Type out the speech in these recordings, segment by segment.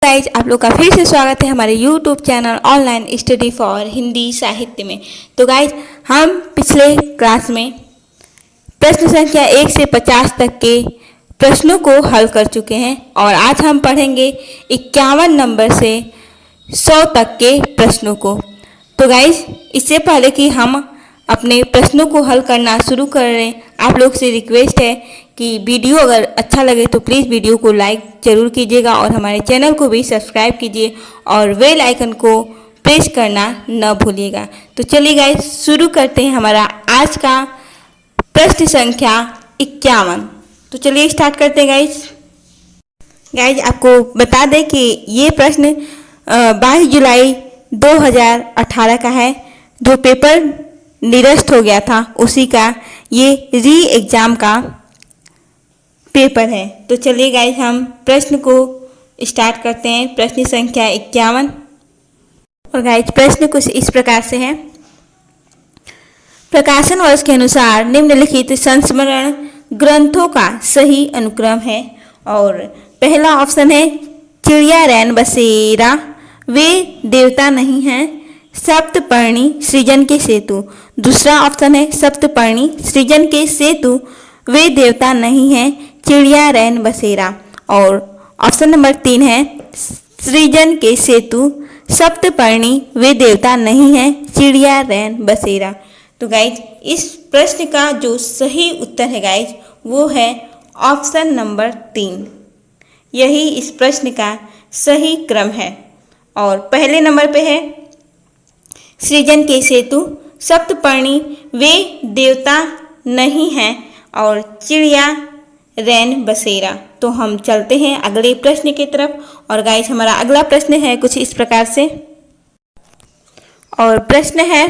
Guys, आप लोग का फिर से स्वागत है हमारे YouTube channel online study for Hindi साहित्य में। तो गाइज, हम पिछले क्लास में प्रश्न संख्या 1 से 50 तक के प्रश्नों को हल कर चुके हैं और आज हम पढ़ेंगे 51 नंबर से 100 तक के प्रश्नों को। तो गाइज, इससे पहले कि हम अपने प्रश्नों को हल करना शुरू करें, आप लोग से रिक्वेस्ट है कि वीडियो अगर अच्छा लगे तो प्लीज़ वीडियो को लाइक ज़रूर कीजिएगा और हमारे चैनल को भी सब्सक्राइब कीजिए और बेल आइकन को प्रेस करना न भूलिएगा। तो चलिए गाइज, शुरू करते हैं हमारा आज का प्रश्न संख्या 51। तो चलिए स्टार्ट करते हैं गाइज, आपको बता दें कि ये प्रश्न 22 जुलाई 2018 का है। जो पेपर निरस्त हो गया था उसी का ये री एग्ज़ाम का पेपर है। तो चलिए गाइस, हम प्रश्न को स्टार्ट करते हैं। प्रश्न संख्या 51 और गाइस, प्रश्न कुछ इस प्रकार से है। प्रकाशन वर्ष के अनुसार निम्नलिखित संस्मरण ग्रंथों का सही अनुक्रम है। और पहला ऑप्शन है चिड़िया रैन बसेरा वे देवता नहीं हैं, सप्तपर्णी सृजन के सेतु। दूसरा ऑप्शन है सप्तपर्णी सृजन के सेतु वे देवता नहीं हैं, चिड़िया रैन बसेरा। और ऑप्शन नंबर 3 है सृजन के सेतु सप्तपर्णी वे देवता नहीं हैं, चिड़िया रैन बसेरा। तो गाइज, इस प्रश्न का जो सही उत्तर है गाइज वो है ऑप्शन नंबर 3। यही इस प्रश्न का सही क्रम है। और पहले नंबर पे है सृजन के सेतु सप्तपर्णी वे देवता नहीं हैं और चिड़िया रैन बसेरा। तो हम चलते हैं अगले प्रश्न की तरफ। और गाइस, हमारा अगला प्रश्न है कुछ इस प्रकार से। और प्रश्न है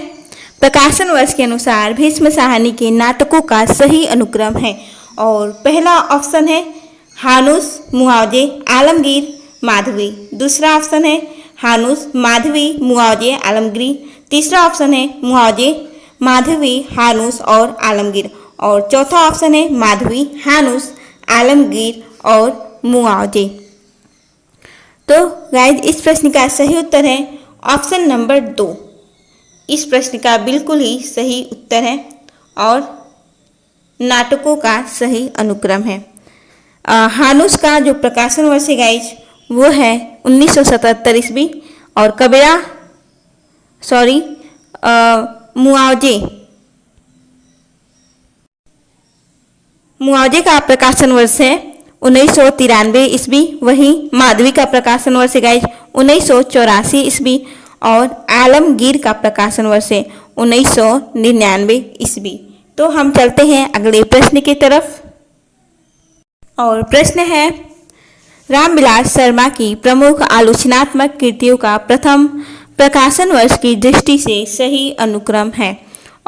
प्रकाशन वर्ष के अनुसार भीष्म साहनी के नाटकों का सही अनुक्रम है। और पहला ऑप्शन है हानुस मुआवजे आलमगीर माधवी। दूसरा ऑप्शन है हानुस माधवी मुआवजे आलमगीर। तीसरा ऑप्शन है मुआवजे माधवी हानुस और आलमगीर। और चौथा ऑप्शन है माधवी हानुस आलमगीर और मुआवजे। तो गाइज, इस प्रश्न का सही उत्तर है ऑप्शन नंबर 2। इस प्रश्न का बिल्कुल ही सही उत्तर है और नाटकों का सही अनुक्रम है। हानुस का जो प्रकाशन वर्ष है गाइज वो है 1977 ईस्वी। और मुआवजे का प्रकाशन वर्ष है 1993 ईस्वी। वहीं माधवी का प्रकाशन वर्ष है गाइज 1984 ईस्वी। और आलमगीर का प्रकाशन वर्ष है 1999 ईस्वी। तो हम चलते हैं अगले प्रश्न की तरफ। और प्रश्न है रामविलास शर्मा की प्रमुख आलोचनात्मक कृतियों का प्रथम प्रकाशन वर्ष की दृष्टि से सही अनुक्रम है।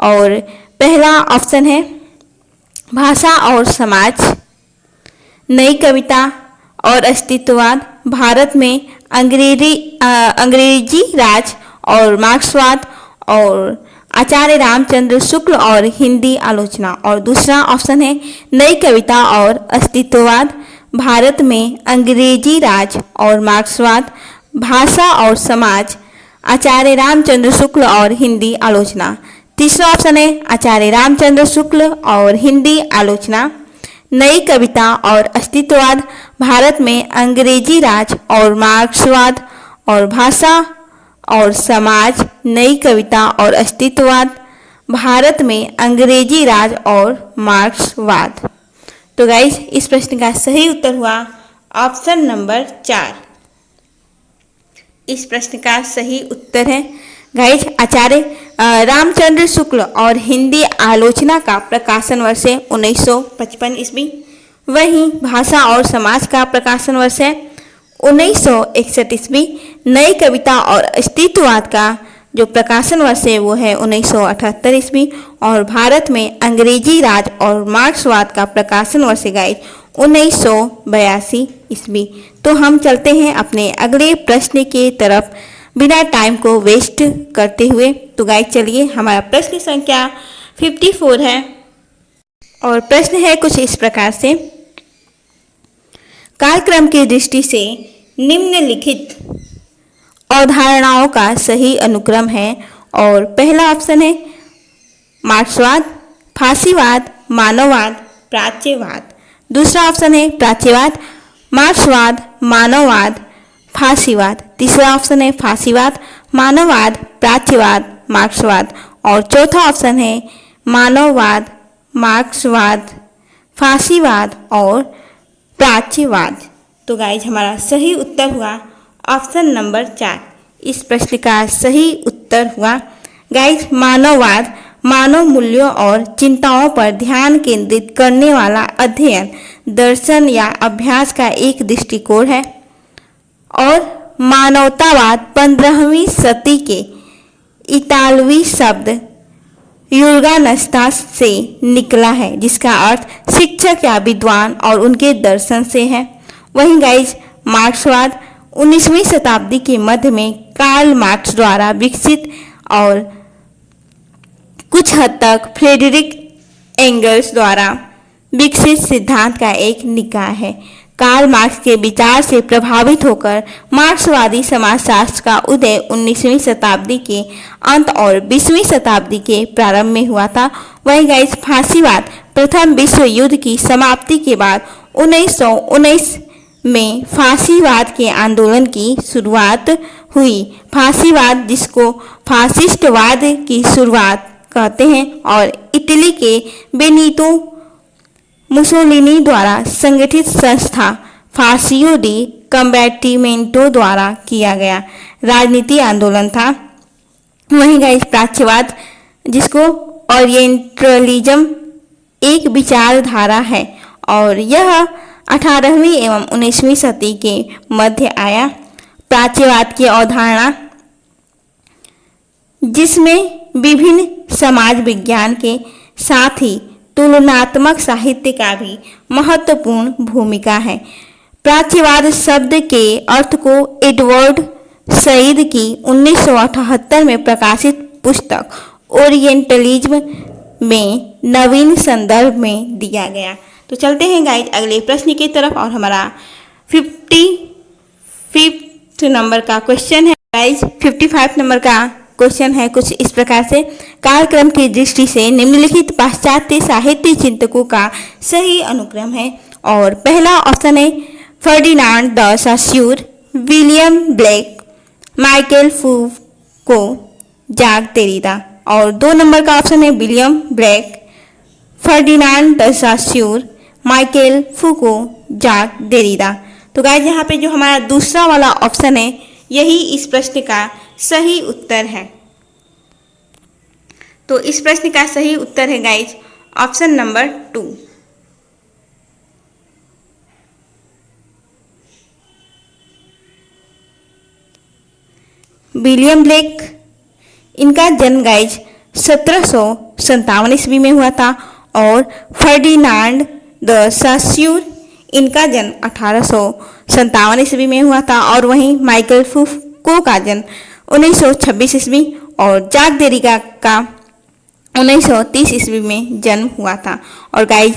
और पहला ऑप्शन है भाषा और समाज, नई कविता और अस्तित्ववाद, भारत में अंग्रेजी राज और मार्क्सवाद, और आचार्य रामचंद्र शुक्ल और हिंदी आलोचना। और दूसरा ऑप्शन है नई कविता और अस्तित्ववाद, भारत में अंग्रेजी राज और मार्क्सवाद, भाषा और समाज, आचार्य रामचंद्र शुक्ल और हिंदी आलोचना। तीसरा ऑप्शन है आचार्य रामचंद्र शुक्ल और हिंदी आलोचना, नई कविता और अस्तित्ववाद, भारत में अंग्रेजी राज और मार्क्सवाद, और भाषा और समाज, नई कविता और अस्तित्ववाद, भारत में अंग्रेजी राज और मार्क्सवाद। तो गाइस, इस प्रश्न का सही उत्तर हुआ ऑप्शन नंबर 4। इस प्रश्न का सही उत्तर है गाइस आचार्य रामचंद्र शुक्ल और हिंदी आलोचना का प्रकाशन वर्ष है 1955 ईस्वी। वहीं भाषा और समाज का प्रकाशन वर्ष है 1961 ईस्वी। नई कविता और अस्तित्ववाद का जो प्रकाशन वर्ष है वो है 1978 ईस्वी। और भारत में अंग्रेजी राज और मार्क्सवाद का प्रकाशन वर्ष है गाइस 1982 ईस्वी। तो हम चलते हैं अपने अगले प्रश्न की तरफ बिना टाइम को वेस्ट करते हुए। तो गाइस, चलिए, हमारा प्रश्न संख्या 54 है। और प्रश्न है कुछ इस प्रकार से। कालक्रम की दृष्टि से निम्नलिखित अवधारणाओं का सही अनुक्रम है। और पहला ऑप्शन है मार्क्सवाद, फासीवाद, मानववाद, प्राच्यवाद। दूसरा ऑप्शन है प्राच्यवाद, मार्क्सवाद, मानववाद, फासीवाद। तीसरा ऑप्शन है फासीवाद, मानववाद, प्राच्यवाद, मार्क्सवाद। और चौथा ऑप्शन है मानववाद, मार्क्सवाद, फासीवाद और प्राच्यवाद। तो गाइज हमारा सही उत्तर हुआ ऑप्शन नंबर 4। इस प्रश्न का सही उत्तर हुआ गाइज मानववाद मानव मूल्यों और चिंताओं पर ध्यान केंद्रित करने वाला अध्ययन, दर्शन या अभ्यास का एक दृष्टिकोण है। और मानवतावाद 15वीं सदी के इतालवी शब्द यूर्गानस्तास से निकला है, जिसका अर्थ शिक्षक या विद्वान और उनके दर्शन से है। वहीं गाइज मार्क्सवाद 19वीं शताब्दी के मध्य में कार्ल मार्क्स द्वारा विकसित और कुछ हद तक फ्रेडरिक एंगल्स द्वारा विकसित सिद्धांत का एक निकाय है। कार्ल मार्क्स के विचार से प्रभावित होकर मार्क्सवादी समाजशास्त्र का उदय 19वीं शताब्दी के अंत और 20वीं शताब्दी के प्रारंभ में हुआ था। वहीं गाइस फासीवाद प्रथम विश्व युद्ध की समाप्ति के बाद 1919 में फासीवाद के आंदोलन की शुरुआत हुई। फासीवाद, जिसको फासिस्टवाद की शुरुआत कहते हैं, और इटली के बेनितो मुसोलिनी द्वारा संगठित संस्था फासियो डी कम्बैटिमेंटो द्वारा किया गया राजनीति आंदोलन था। वहीं गाइस प्राच्यवाद, जिसको ओरिएंटलिज्म एक विचारधारा है और यह 18वीं एवं 19वीं सदी के मध्य आया। प्राच्यवाद की अवधारणा, जिसमें विभिन्न समाज विज्ञान के साथ ही तुलनात्मक साहित्य का भी महत्वपूर्ण भूमिका है। प्राच्यवाद शब्द के अर्थ को एडवर्ड सईद की 1978 में प्रकाशित पुस्तक ओरिएंटलिज्म में नवीन संदर्भ में दिया गया। तो चलते हैं गाइज अगले प्रश्न की तरफ, और हमारा 55 नंबर का क्वेश्चन है। गाइज 55 नंबर का क्वेश्चन है कुछ इस प्रकार से, कालक्रम की दृष्टि से निम्नलिखित पाश्चात्य साहित्य चिंतकों का सही अनुक्रम है। और पहला ऑप्शन है Ferdinand de Saussure, William Blake, Michel Foucault, Jacques Derrida. और 2 नंबर का ऑप्शन है William Blake, Ferdinand de Saussure, Michel Foucault, Jacques Derrida. तो गाइज यहाँ पे जो हमारा दूसरा वाला ऑप्शन है यही इस प्रश्न का सही उत्तर है। तो इस प्रश्न का सही उत्तर है guys option number 2। William Blake, इनका जन्म गाइज 1757 ईस्वी में हुआ था। और फर्डिनांड द सास्यूर, इनका जन्म 1857 ईस्वी में हुआ था। और वहीं माइकल फूको का जन्म 1926 ईस्वी और जाक देरिडा का 1930 ईस्वी में जन्म हुआ था। और गाइज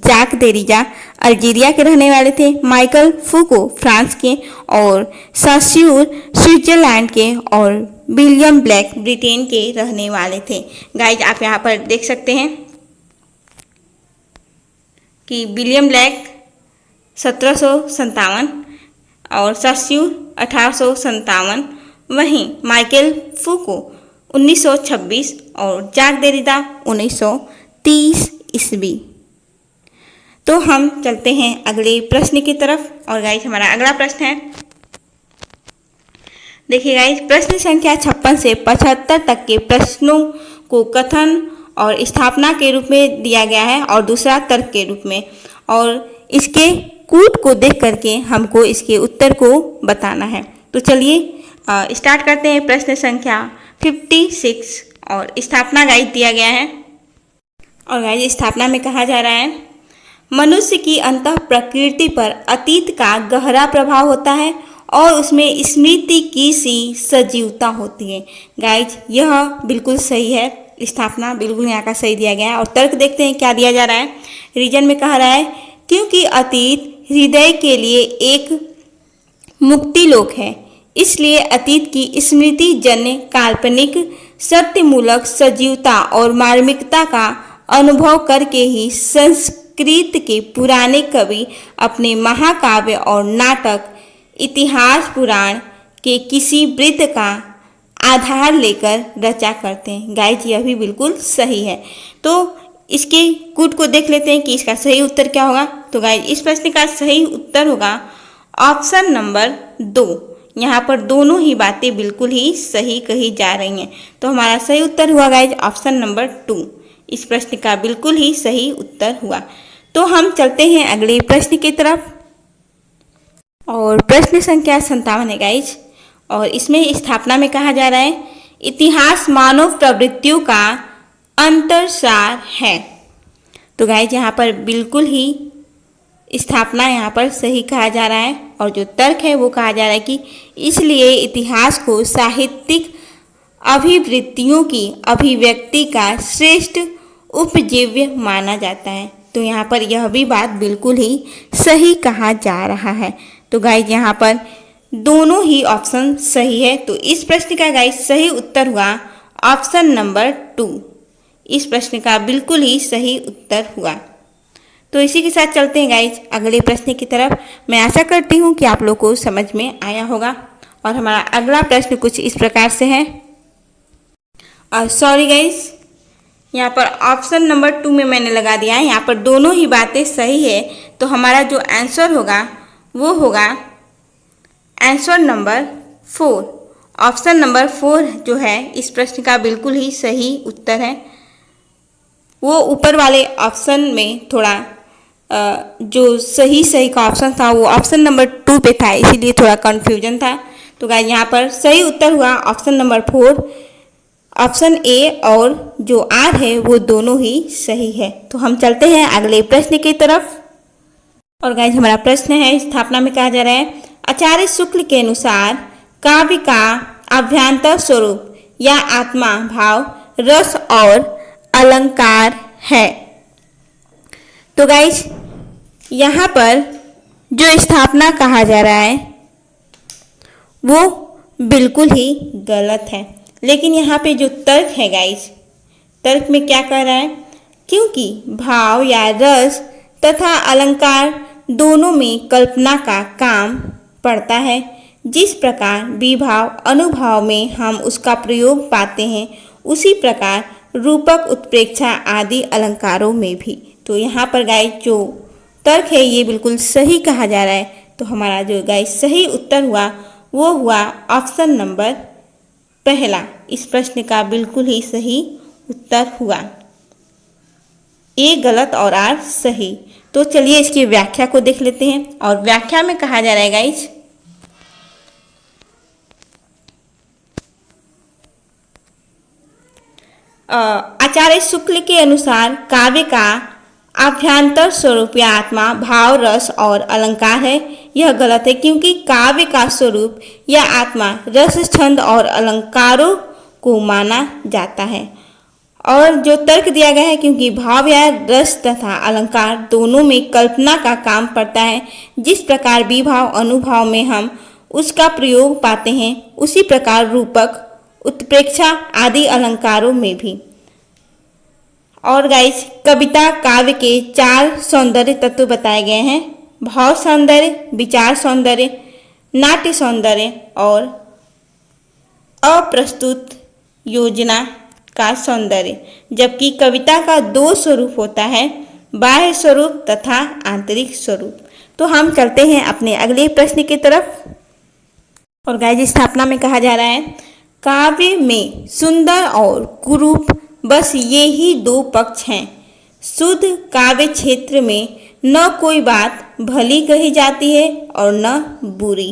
जाक देरिडा अल्जीरिया के रहने वाले थे, माइकल फूको फ्रांस के, और सास्यूर स्विट्जरलैंड के, और विलियम ब्लेक ब्रिटेन के रहने वाले थे। गाइज आप यहाँ पर देख सकते हैं कि विलियम ब्लेक 1757 और सास्यूर 1857, वहीं माइकल फूको 1926 और जाक देरिडा 1930 ईस्वी। तो हम चलते हैं अगले प्रश्न की तरफ, और गाइस हमारा अगला प्रश्न है, देखिए गाइस प्रश्न संख्या 56 से 75 तक के प्रश्नों को कथन और स्थापना के रूप में दिया गया है और दूसरा तर्क के रूप में, और इसके कूट को देख करके हमको इसके उत्तर को बताना है। तो चलिए स्टार्ट करते हैं। प्रश्न संख्या 56 और स्थापना गाइस दिया गया है, और गाइस स्थापना में कहा जा रहा है, मनुष्य की अंतः प्रकृति पर अतीत का गहरा प्रभाव होता है और उसमें स्मृति की सी सजीवता होती है। गाइस यह बिल्कुल सही है, स्थापना बिल्कुल यहाँ का सही दिया गया है। और तर्क देखते हैं क्या दिया जा रहा है। रीजन में कहा रहा है क्योंकि अतीत हृदय के लिए एक मुक्ति लोक है, इसलिए अतीत की स्मृति जन्य काल्पनिक सत्यमूलक सजीवता और मार्मिकता का अनुभव करके ही संस्कृत के पुराने कवि अपने महाकाव्य और नाटक इतिहास पुराण के किसी वृत्त का आधार लेकर रचा करते हैं। गाइज यह भी बिल्कुल सही है। तो इसके कूट को देख लेते हैं कि इसका सही उत्तर क्या होगा। तो गाइज इस प्रश्न का सही उत्तर होगा ऑप्शन नंबर 2। यहाँ पर दोनों ही बातें बिल्कुल ही सही कही जा रही हैं। तो हमारा सही उत्तर हुआ गाइज ऑप्शन नंबर 2। इस प्रश्न का बिल्कुल ही सही उत्तर हुआ। तो हम चलते हैं अगले प्रश्न की तरफ और प्रश्न संख्या 57 है गाइज। और इसमें स्थापना में कहा जा रहा है इतिहास मानव प्रवृत्तियों का अंतरसार है। तो गाइज यहाँ पर बिल्कुल ही स्थापना यहाँ पर सही कहा जा रहा है और जो तर्क है वो कहा जा रहा है कि इसलिए इतिहास को साहित्यिक अभिवृत्तियों की अभिव्यक्ति का श्रेष्ठ उपजीव्य माना जाता है। तो यहाँ पर यह भी बात बिल्कुल ही सही कहा जा रहा है। तो गाइज यहाँ पर दोनों ही ऑप्शन सही है। तो इस प्रश्न का गाइज सही उत्तर हुआ ऑप्शन नंबर 2। इस प्रश्न का बिल्कुल ही सही उत्तर हुआ। तो इसी के साथ चलते हैं गाइज अगले प्रश्न की तरफ। मैं आशा करती हूँ कि आप लोग को समझ में आया होगा। और हमारा अगला प्रश्न कुछ इस प्रकार से है। सॉरी गाइज, यहाँ पर ऑप्शन नंबर 2 में मैंने लगा दिया है। यहाँ पर दोनों ही बातें सही है। तो हमारा जो आंसर होगा वो होगा आंसर नंबर 4। ऑप्शन नंबर 4 जो है इस प्रश्न का बिल्कुल ही सही उत्तर है। वो ऊपर वाले ऑप्शन में थोड़ा जो सही का ऑप्शन था वो ऑप्शन नंबर 2 पे था, इसीलिए थोड़ा कन्फ्यूजन था। तो गाइस यहाँ पर सही उत्तर हुआ ऑप्शन नंबर 4। ऑप्शन ए और जो आर है वो दोनों ही सही है। तो हम चलते हैं अगले प्रश्न की तरफ। और गाइस हमारा प्रश्न है स्थापना में कहा जा रहा है आचार्य शुक्ल के अनुसार काव्य का अभ्यंतर स्वरूप या आत्मा भाव रस और अलंकार है। तो गाइस यहाँ पर जो स्थापना कहा जा रहा है वो बिल्कुल ही गलत है। लेकिन यहाँ पे जो तर्क है गाइस, तर्क में क्या कह रहा है, क्योंकि भाव या रस तथा अलंकार दोनों में कल्पना का काम पड़ता है। जिस प्रकार विभाव अनुभाव में हम उसका प्रयोग पाते हैं उसी प्रकार रूपक उत्प्रेक्षा आदि अलंकारों में भी। तो यहाँ पर गाइस जो तर्क है ये बिल्कुल सही कहा जा रहा है। तो हमारा जो गाइस सही उत्तर हुआ वो हुआ ऑप्शन नंबर 1। इस प्रश्न का बिल्कुल ही सही उत्तर हुआ। ए गलत और आर सही। तो चलिए इसकी व्याख्या को देख लेते हैं। और व्याख्या में कहा जा रहा है गाइस आचार्य शुक्ल के अनुसार काव्य का अभ्यंतर स्वरूप या आत्मा भाव रस और अलंकार है। यह गलत है क्योंकि काव्य का स्वरूप या आत्मा रस छंद और अलंकारों को माना जाता है। और जो तर्क दिया गया है क्योंकि भाव या रस तथा अलंकार दोनों में कल्पना का काम पड़ता है। जिस प्रकार विभाव अनुभाव में हम उसका प्रयोग पाते हैं उसी प्रकार रूपक उत्प्रेक्षा आदि अलंकारों में भी। और गाइस कविता काव्य के 4 सौंदर्य तत्व बताए गए हैं। भाव सौंदर्य, विचार सौंदर्य, नाट्य सौंदर्य और अप्रस्तुत योजना का सौंदर्य। जबकि कविता का 2 स्वरूप होता है, बाह्य स्वरूप तथा आंतरिक स्वरूप। तो हम चलते हैं अपने अगले प्रश्न की तरफ। और गाइस स्थापना में कहा जा रहा है काव्य में सुंदर और कुरूप बस ये ही 2 पक्ष हैं। शुद्ध काव्य क्षेत्र में न कोई बात भली कही जाती है और न बुरी।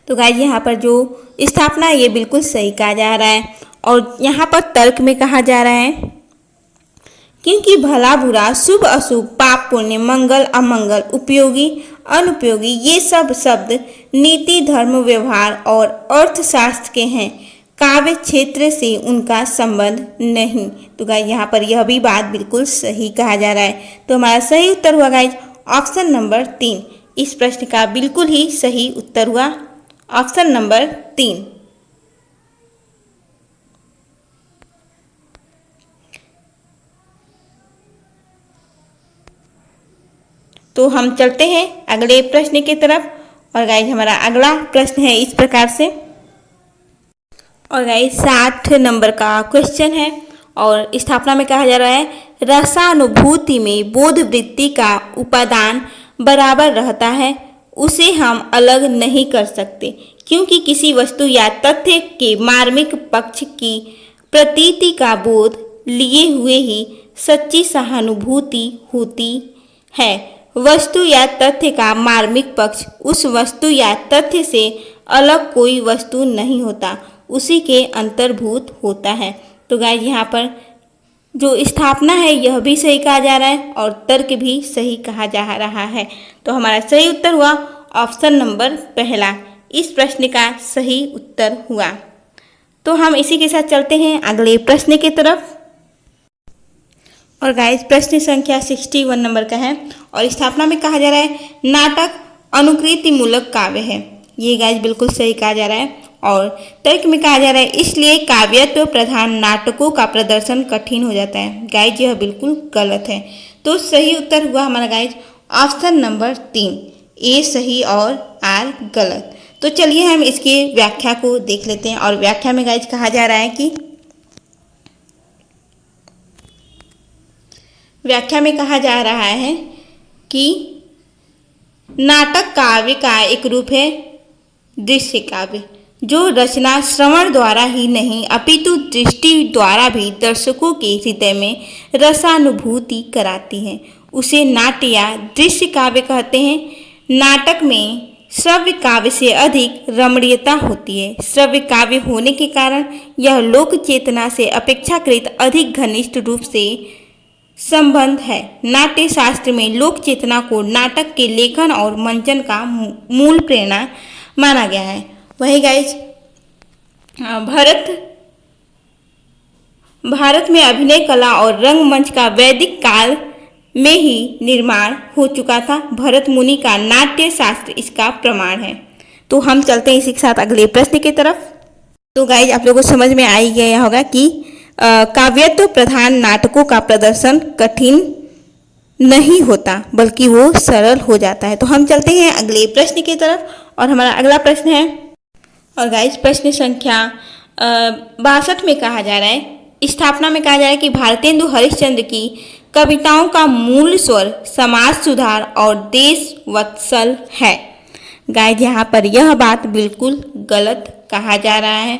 तो गाइस यहाँ पर जो स्थापना ये बिल्कुल सही कहा जा रहा है। और यहाँ पर तर्क में कहा जा रहा है क्योंकि भला बुरा, शुभ अशुभ, पाप पुण्य, मंगल अमंगल, उपयोगी अनुपयोगी ये सब शब्द नीति धर्म व्यवहार और अर्थशास्त्र के हैं। काव्य क्षेत्र से उनका संबंध नहीं। तो गाइस यहाँ पर यह भी बात बिल्कुल सही कहा जा रहा है। तो हमारा सही उत्तर हुआ गाइस ऑप्शन नंबर 3। इस प्रश्न का बिल्कुल ही सही उत्तर हुआ ऑप्शन नंबर 3। तो हम चलते हैं अगले प्रश्न की तरफ। और गाइज हमारा अगला प्रश्न है इस प्रकार से। और गाइज 60 नंबर का क्वेश्चन है और स्थापना में कहा जा रहा है रसानुभूति में बोध वृत्ति का उपादान बराबर रहता है, उसे हम अलग नहीं कर सकते क्योंकि किसी वस्तु या तथ्य के मार्मिक पक्ष की प्रतीति का बोध लिए हुए ही सच्ची सहानुभूति होती है। वस्तु या तथ्य का मार्मिक पक्ष उस वस्तु या तथ्य से अलग कोई वस्तु नहीं होता, उसी के अंतर्भूत होता है। तो गाइस यहाँ पर जो स्थापना है यह भी सही कहा जा रहा है और तर्क भी सही कहा जा रहा है। तो हमारा सही उत्तर हुआ ऑप्शन नंबर पहला, इस प्रश्न का सही उत्तर हुआ। तो हम इसी के साथ चलते हैं अगले प्रश्न की तरफ। और गाइस प्रश्न संख्या 61 नंबर का है और स्थापना में कहा जा रहा है नाटक अनुकृति मूलक काव्य है। ये गाइस बिल्कुल सही कहा जा रहा है और तर्क में कहा जा रहा है इसलिए काव्यत्व प्रधान नाटकों का प्रदर्शन कठिन हो जाता है। गाइस यह बिल्कुल गलत है। तो सही उत्तर हुआ हमारा गाइस ऑप्शन नंबर 3, ए सही और आर गलत। तो चलिए हम इसकी व्याख्या को देख लेते हैं। और व्याख्या में गाइस कहा जा रहा है कि व्याख्या में कहा जा रहा है कि नाटक काव्य का एक रूप है दृश्य काव्य, जो रचना श्रवण द्वारा ही नहीं अपितु दृष्टि द्वारा भी दर्शकों के हृदय में रसानुभूति कराती है। उसे नाट्य या दृश्य काव्य कहते हैं। नाटक में श्रव्य काव्य से अधिक रमणीयता होती है। श्रव्य काव्य होने के कारण यह लोक चेतना से अपेक्षाकृत अधिक घनिष्ठ रूप से संबंध है। नाट्य शास्त्र में लोक चेतना को नाटक के लेखन और मंचन का मूल प्रेरणा माना गया है। वही गाइज भारत में अभिनय कला और रंगमंच का वैदिक काल में ही निर्माण हो चुका था। भरत मुनि का नाट्य शास्त्र इसका प्रमाण है। तो हम चलते हैं इसी के साथ अगले प्रश्न की तरफ। तो गाइज आप लोगों को समझ में आ ही गया होगा कि काव्यत्व प्रधान नाटकों का प्रदर्शन कठिन नहीं होता बल्कि वो सरल हो जाता है। तो हम चलते हैं अगले प्रश्न की तरफ और हमारा अगला प्रश्न है। और गाइस प्रश्न संख्या 62 में कहा जा रहा है, स्थापना में कहा जा रहा है कि भारतेंदु हरिश्चंद्र की कविताओं का मूल स्वर समाज सुधार और देश वत्सल है। गाइस यहाँ पर यह बात बिल्कुल गलत कहा जा रहा है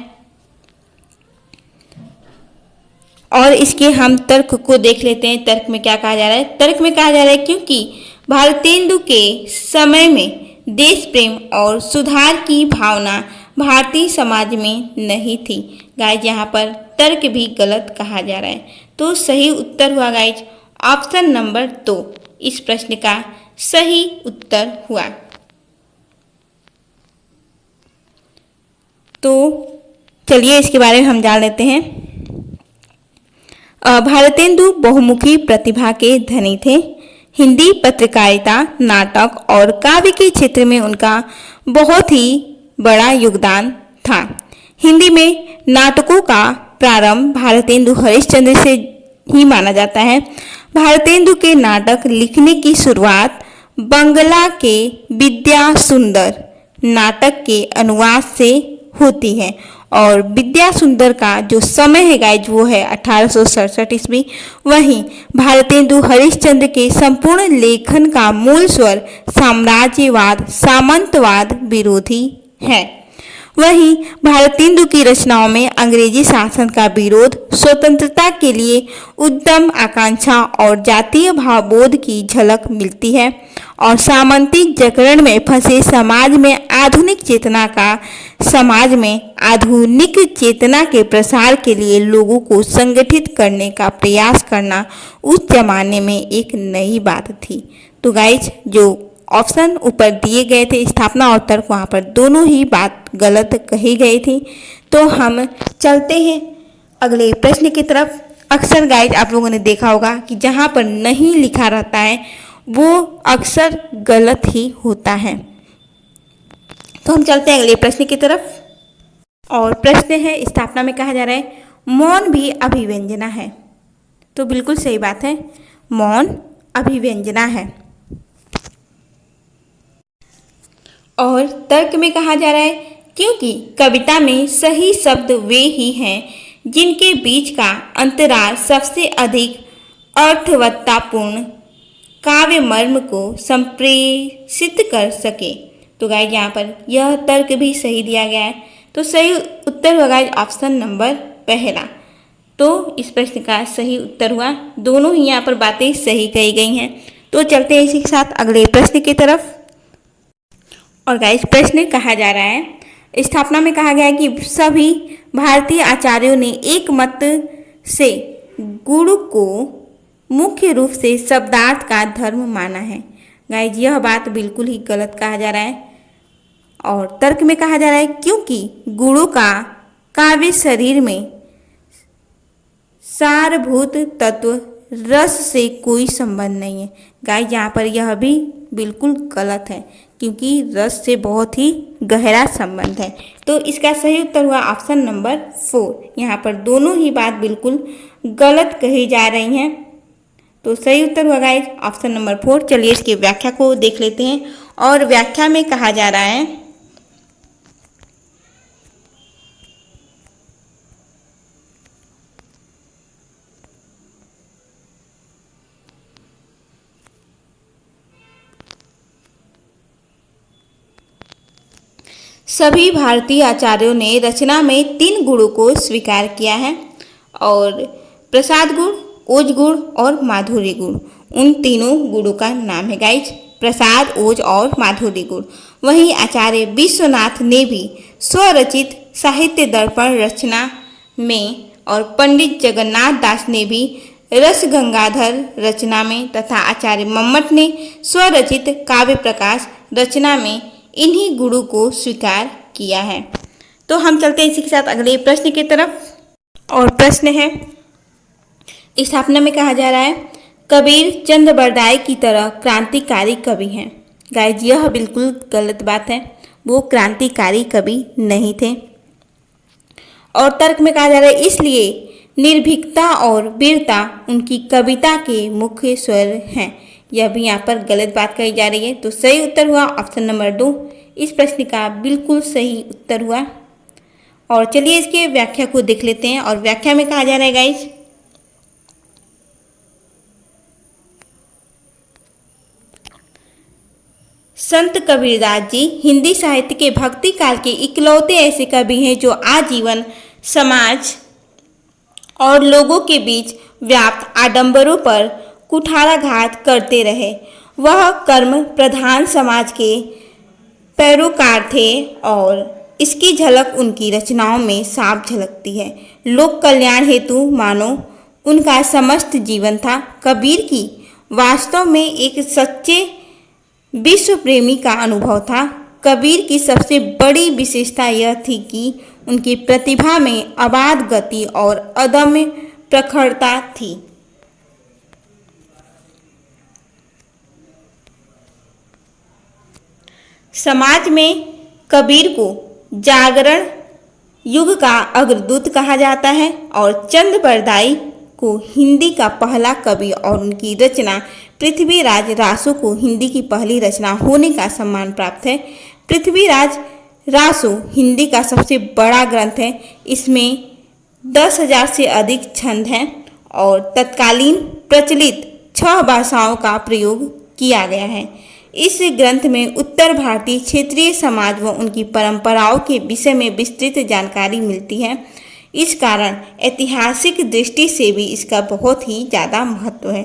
और इसके हम तर्क को देख लेते हैं। तर्क में क्या कहा जा रहा है? तर्क में कहा जा रहा है क्योंकि भारतेंदु के समय में देश प्रेम और सुधार की भावना भारतीय समाज में नहीं थी। गाइज यहाँ पर तर्क भी गलत कहा जा रहा है। तो सही उत्तर हुआ गाइज ऑप्शन नंबर 2, इस प्रश्न का सही उत्तर हुआ। तो चलिए इसके बारे में हम जान लेते हैं। भारतेंदु बहुमुखी प्रतिभा के धनी थे। हिंदी पत्रकारिता, नाटक और काव्य के क्षेत्र में उनका बहुत ही बड़ा योगदान था। हिंदी में नाटकों का प्रारंभ भारतेंदु हरिश्चंद्र से ही माना जाता है। भारतेंदु के नाटक लिखने की शुरुआत बंगला के विद्या सुंदर नाटक के अनुवाद से होती है और विद्या सुंदर का जो समय है गाइज वो है 1867 ईस्वी। वहीं भारतेंदु हरिश्चंद्र के संपूर्ण लेखन का मूल स्वर साम्राज्यवाद सामंतवाद विरोधी है। वहीं भारतेंदु की रचनाओं में अंग्रेजी शासन का विरोध, स्वतंत्रता के लिए उद्यम आकांक्षा और जातीय भावबोध की झलक मिलती है और सामंतिक जकरण में फंसे समाज में आधुनिक चेतना के प्रसार के लिए लोगों को संगठित करने का प्रयास करना उस जमाने में एक नई बात थी। तो गाइज जो ऑप्शन ऊपर दिए गए थे स्थापना और तर्क, वहाँ पर दोनों ही बात गलत कही गई थी। तो हम चलते हैं अगले प्रश्न की तरफ। अक्सर गाइज आप लोगों ने देखा होगा कि जहाँ पर नहीं लिखा रहता है वो अक्सर गलत ही होता है। तो हम चलते हैं अगले प्रश्न की तरफ। और प्रश्न है, स्थापना में कहा जा रहा है मौन भी अभिव्यंजना है। तो बिल्कुल सही बात है, मौन अभिव्यंजना है। और तर्क में कहा जा रहा है क्योंकि कविता में सही शब्द वे ही हैं जिनके बीच का अंतराल सबसे अधिक अर्थवत्तापूर्ण काव्य मर्म को संप्रेषित कर सके। तो गाइज यहाँ पर यह तर्क भी सही दिया गया है। तो सही उत्तर होगा ऑप्शन नंबर पहला। तो इस प्रश्न का सही उत्तर हुआ, दोनों ही यहाँ पर बातें सही कही गई हैं। तो चलते हैं इसी के साथ अगले प्रश्न की तरफ। और गाइस प्रश्न कहा जा रहा है, स्थापना में कहा गया है कि सभी भारतीय आचार्यों ने एक मत से गुरु को मुख्य रूप से शब्दार्थ का धर्म माना है। गाइस यह बात बिल्कुल ही गलत कहा जा रहा है। और तर्क में कहा जा रहा है क्योंकि गुरु का काव्य शरीर में सारभूत तत्व रस से कोई संबंध नहीं है। गाइस यहाँ पर यह भी बिल्कुल गलत है क्योंकि रस से बहुत ही गहरा संबंध है। तो इसका सही उत्तर हुआ ऑप्शन नंबर 4। यहाँ पर दोनों ही बात बिल्कुल गलत कही जा रही हैं। तो सही उत्तर हुआ गाइस ऑप्शन नंबर 4। चलिए इसकी व्याख्या को देख लेते हैं। और व्याख्या में कहा जा रहा है सभी भारतीय आचार्यों ने रचना में 3 गुणों को स्वीकार किया है। और प्रसाद गुण, ओज गुण और माधुर्य गुण, उन तीनों गुणों का नाम है गाइज, प्रसाद, ओज और माधुर्य गुण। वहीं आचार्य विश्वनाथ ने भी स्वरचित साहित्य दर्पण रचना में और पंडित जगन्नाथ दास ने भी रस गंगाधर रचना में तथा आचार्य मम्मट ने स्वरचित काव्य प्रकाश रचना में इन्हीं गुणों को स्वीकार किया है। तो हम चलते हैं इसी के साथ अगले प्रश्न की तरफ। और प्रश्न है, स्थापना में कहा जा रहा है कबीर चंद बरदाई की तरह क्रांतिकारी कवि हैं। गाइज यह बिल्कुल गलत बात है, वो क्रांतिकारी कवि नहीं थे। और तर्क में कहा जा रहा है इसलिए निर्भीकता और वीरता उनकी कविता के मुख्य स्वर हैं। यह भी यहाँ पर गलत बात कही जा रही है। तो सही उत्तर हुआ ऑप्शन नंबर 2। इस प्रश्न का बिल्कुल सही उत्तर हुआ। और चलिए इसके व्याख्या को देख लेते हैं। और व्याख्या में कहा जा रहा है गाइज संत कबीरदास जी हिंदी साहित्य के भक्ति काल के इकलौते ऐसे कवि हैं जो आजीवन समाज और लोगों के बीच व्याप्त आडंबरों पर कुठाराघात करते रहे। वह कर्म प्रधान समाज के पैरोकार थे और इसकी झलक उनकी रचनाओं में साफ झलकती है। लोक कल्याण हेतु मानो उनका समस्त जीवन था। कबीर की वास्तव में एक सच्चे विश्व प्रेमी का अनुभव था। कबीर की सबसे बड़ी विशेषता यह थी कि उनकी प्रतिभा में अबाध गति और अदम्य प्रखरता थी। समाज में कबीर को जागरण युग का अग्रदूत कहा जाता है और चंद बरदाई को हिंदी का पहला कवि और उनकी रचना पृथ्वीराज रासो को हिंदी की पहली रचना होने का सम्मान प्राप्त है। पृथ्वीराज रासो हिंदी का सबसे बड़ा ग्रंथ है। इसमें 10,000 से अधिक छंद हैं और तत्कालीन प्रचलित 6 भाषाओं का प्रयोग किया गया है। इस ग्रंथ में उत्तर भारतीय क्षेत्रीय समाज व उनकी परंपराओं के विषय में विस्तृत जानकारी मिलती है। इस कारण ऐतिहासिक दृष्टि से भी इसका बहुत ही ज़्यादा महत्व है।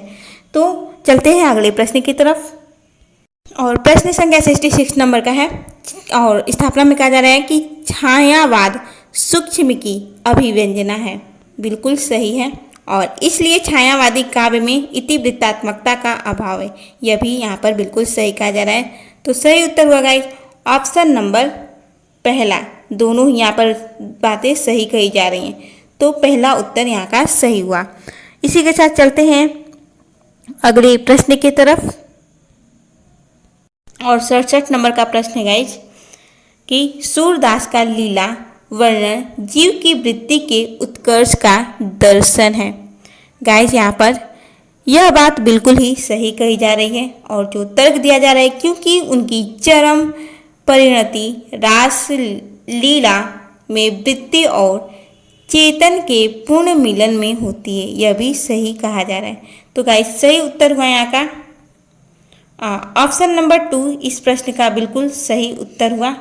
तो चलते हैं अगले प्रश्न की तरफ। और प्रश्न संख्या 66 नंबर का है। और स्थापना में कहा जा रहा है कि छायावाद सूक्ष्म की अभिव्यंजना है। बिल्कुल सही है। और इसलिए छायावादी काव्य में इतिवृत्तात्मकता का अभाव है। यह भी यहाँ पर बिल्कुल सही कहा जा रहा है। तो सही उत्तर हुआ गाइस ऑप्शन नंबर पहला। दोनों यहाँ पर बातें सही कही जा रही हैं। तो पहला उत्तर यहाँ का सही हुआ। इसी के साथ चलते हैं अगले प्रश्न की तरफ। और 67 नंबर का प्रश्न है गाइज कि सूरदास का लीला वर्णन जीव की वृत्ति के उत्कर्ष का दर्शन है। गाइज यहाँ पर यह बात बिल्कुल ही सही कही जा रही है और जो तर्क दिया जा रहा है क्योंकि उनकी चरम परिणति रास लीला में वृत्ति और चेतन के पूर्ण मिलन में होती है, यह भी सही कहा जा रहा है। तो गाइस सही उत्तर हुआ यहाँ का ऑप्शन नंबर 2 इस प्रश्न का बिल्कुल सही उत्तर हुआ।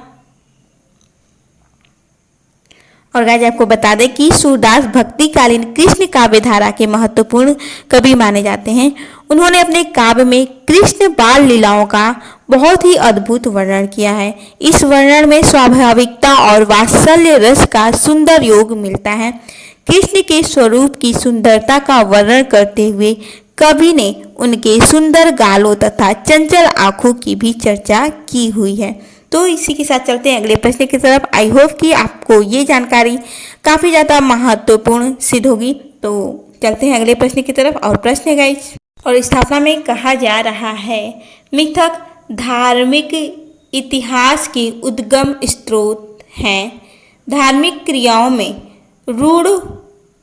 और गाइस आपको बता दें कि सूरदास भक्तिकालीन कृष्ण काव्य धारा के महत्वपूर्ण कवि माने जाते हैं। उन्होंने अपने काव्य में कृष्ण बाल लीलाओं का बहुत ही अद्भुत वर्णन किया है। इस वर्णन में स्वाभाविकता और वात्सल्य रस का सुंदर योग मिलता है। कृष्ण के स्वरूप की सुंदरता का वर्णन करते हुए कवि ने उनके सुंदर गालों तथा चंचल आंखों की भी चर्चा की हुई है। तो इसी के साथ चलते हैं अगले प्रश्न की तरफ। आई होप कि आपको ये जानकारी काफ़ी ज़्यादा महत्वपूर्ण सिद्ध होगी। तो चलते हैं अगले प्रश्न की तरफ और प्रश्न है गाइस और स्थापना में कहा जा रहा है मिथक धार्मिक इतिहास के उद्गम स्रोत हैं। धार्मिक क्रियाओं में रूढ़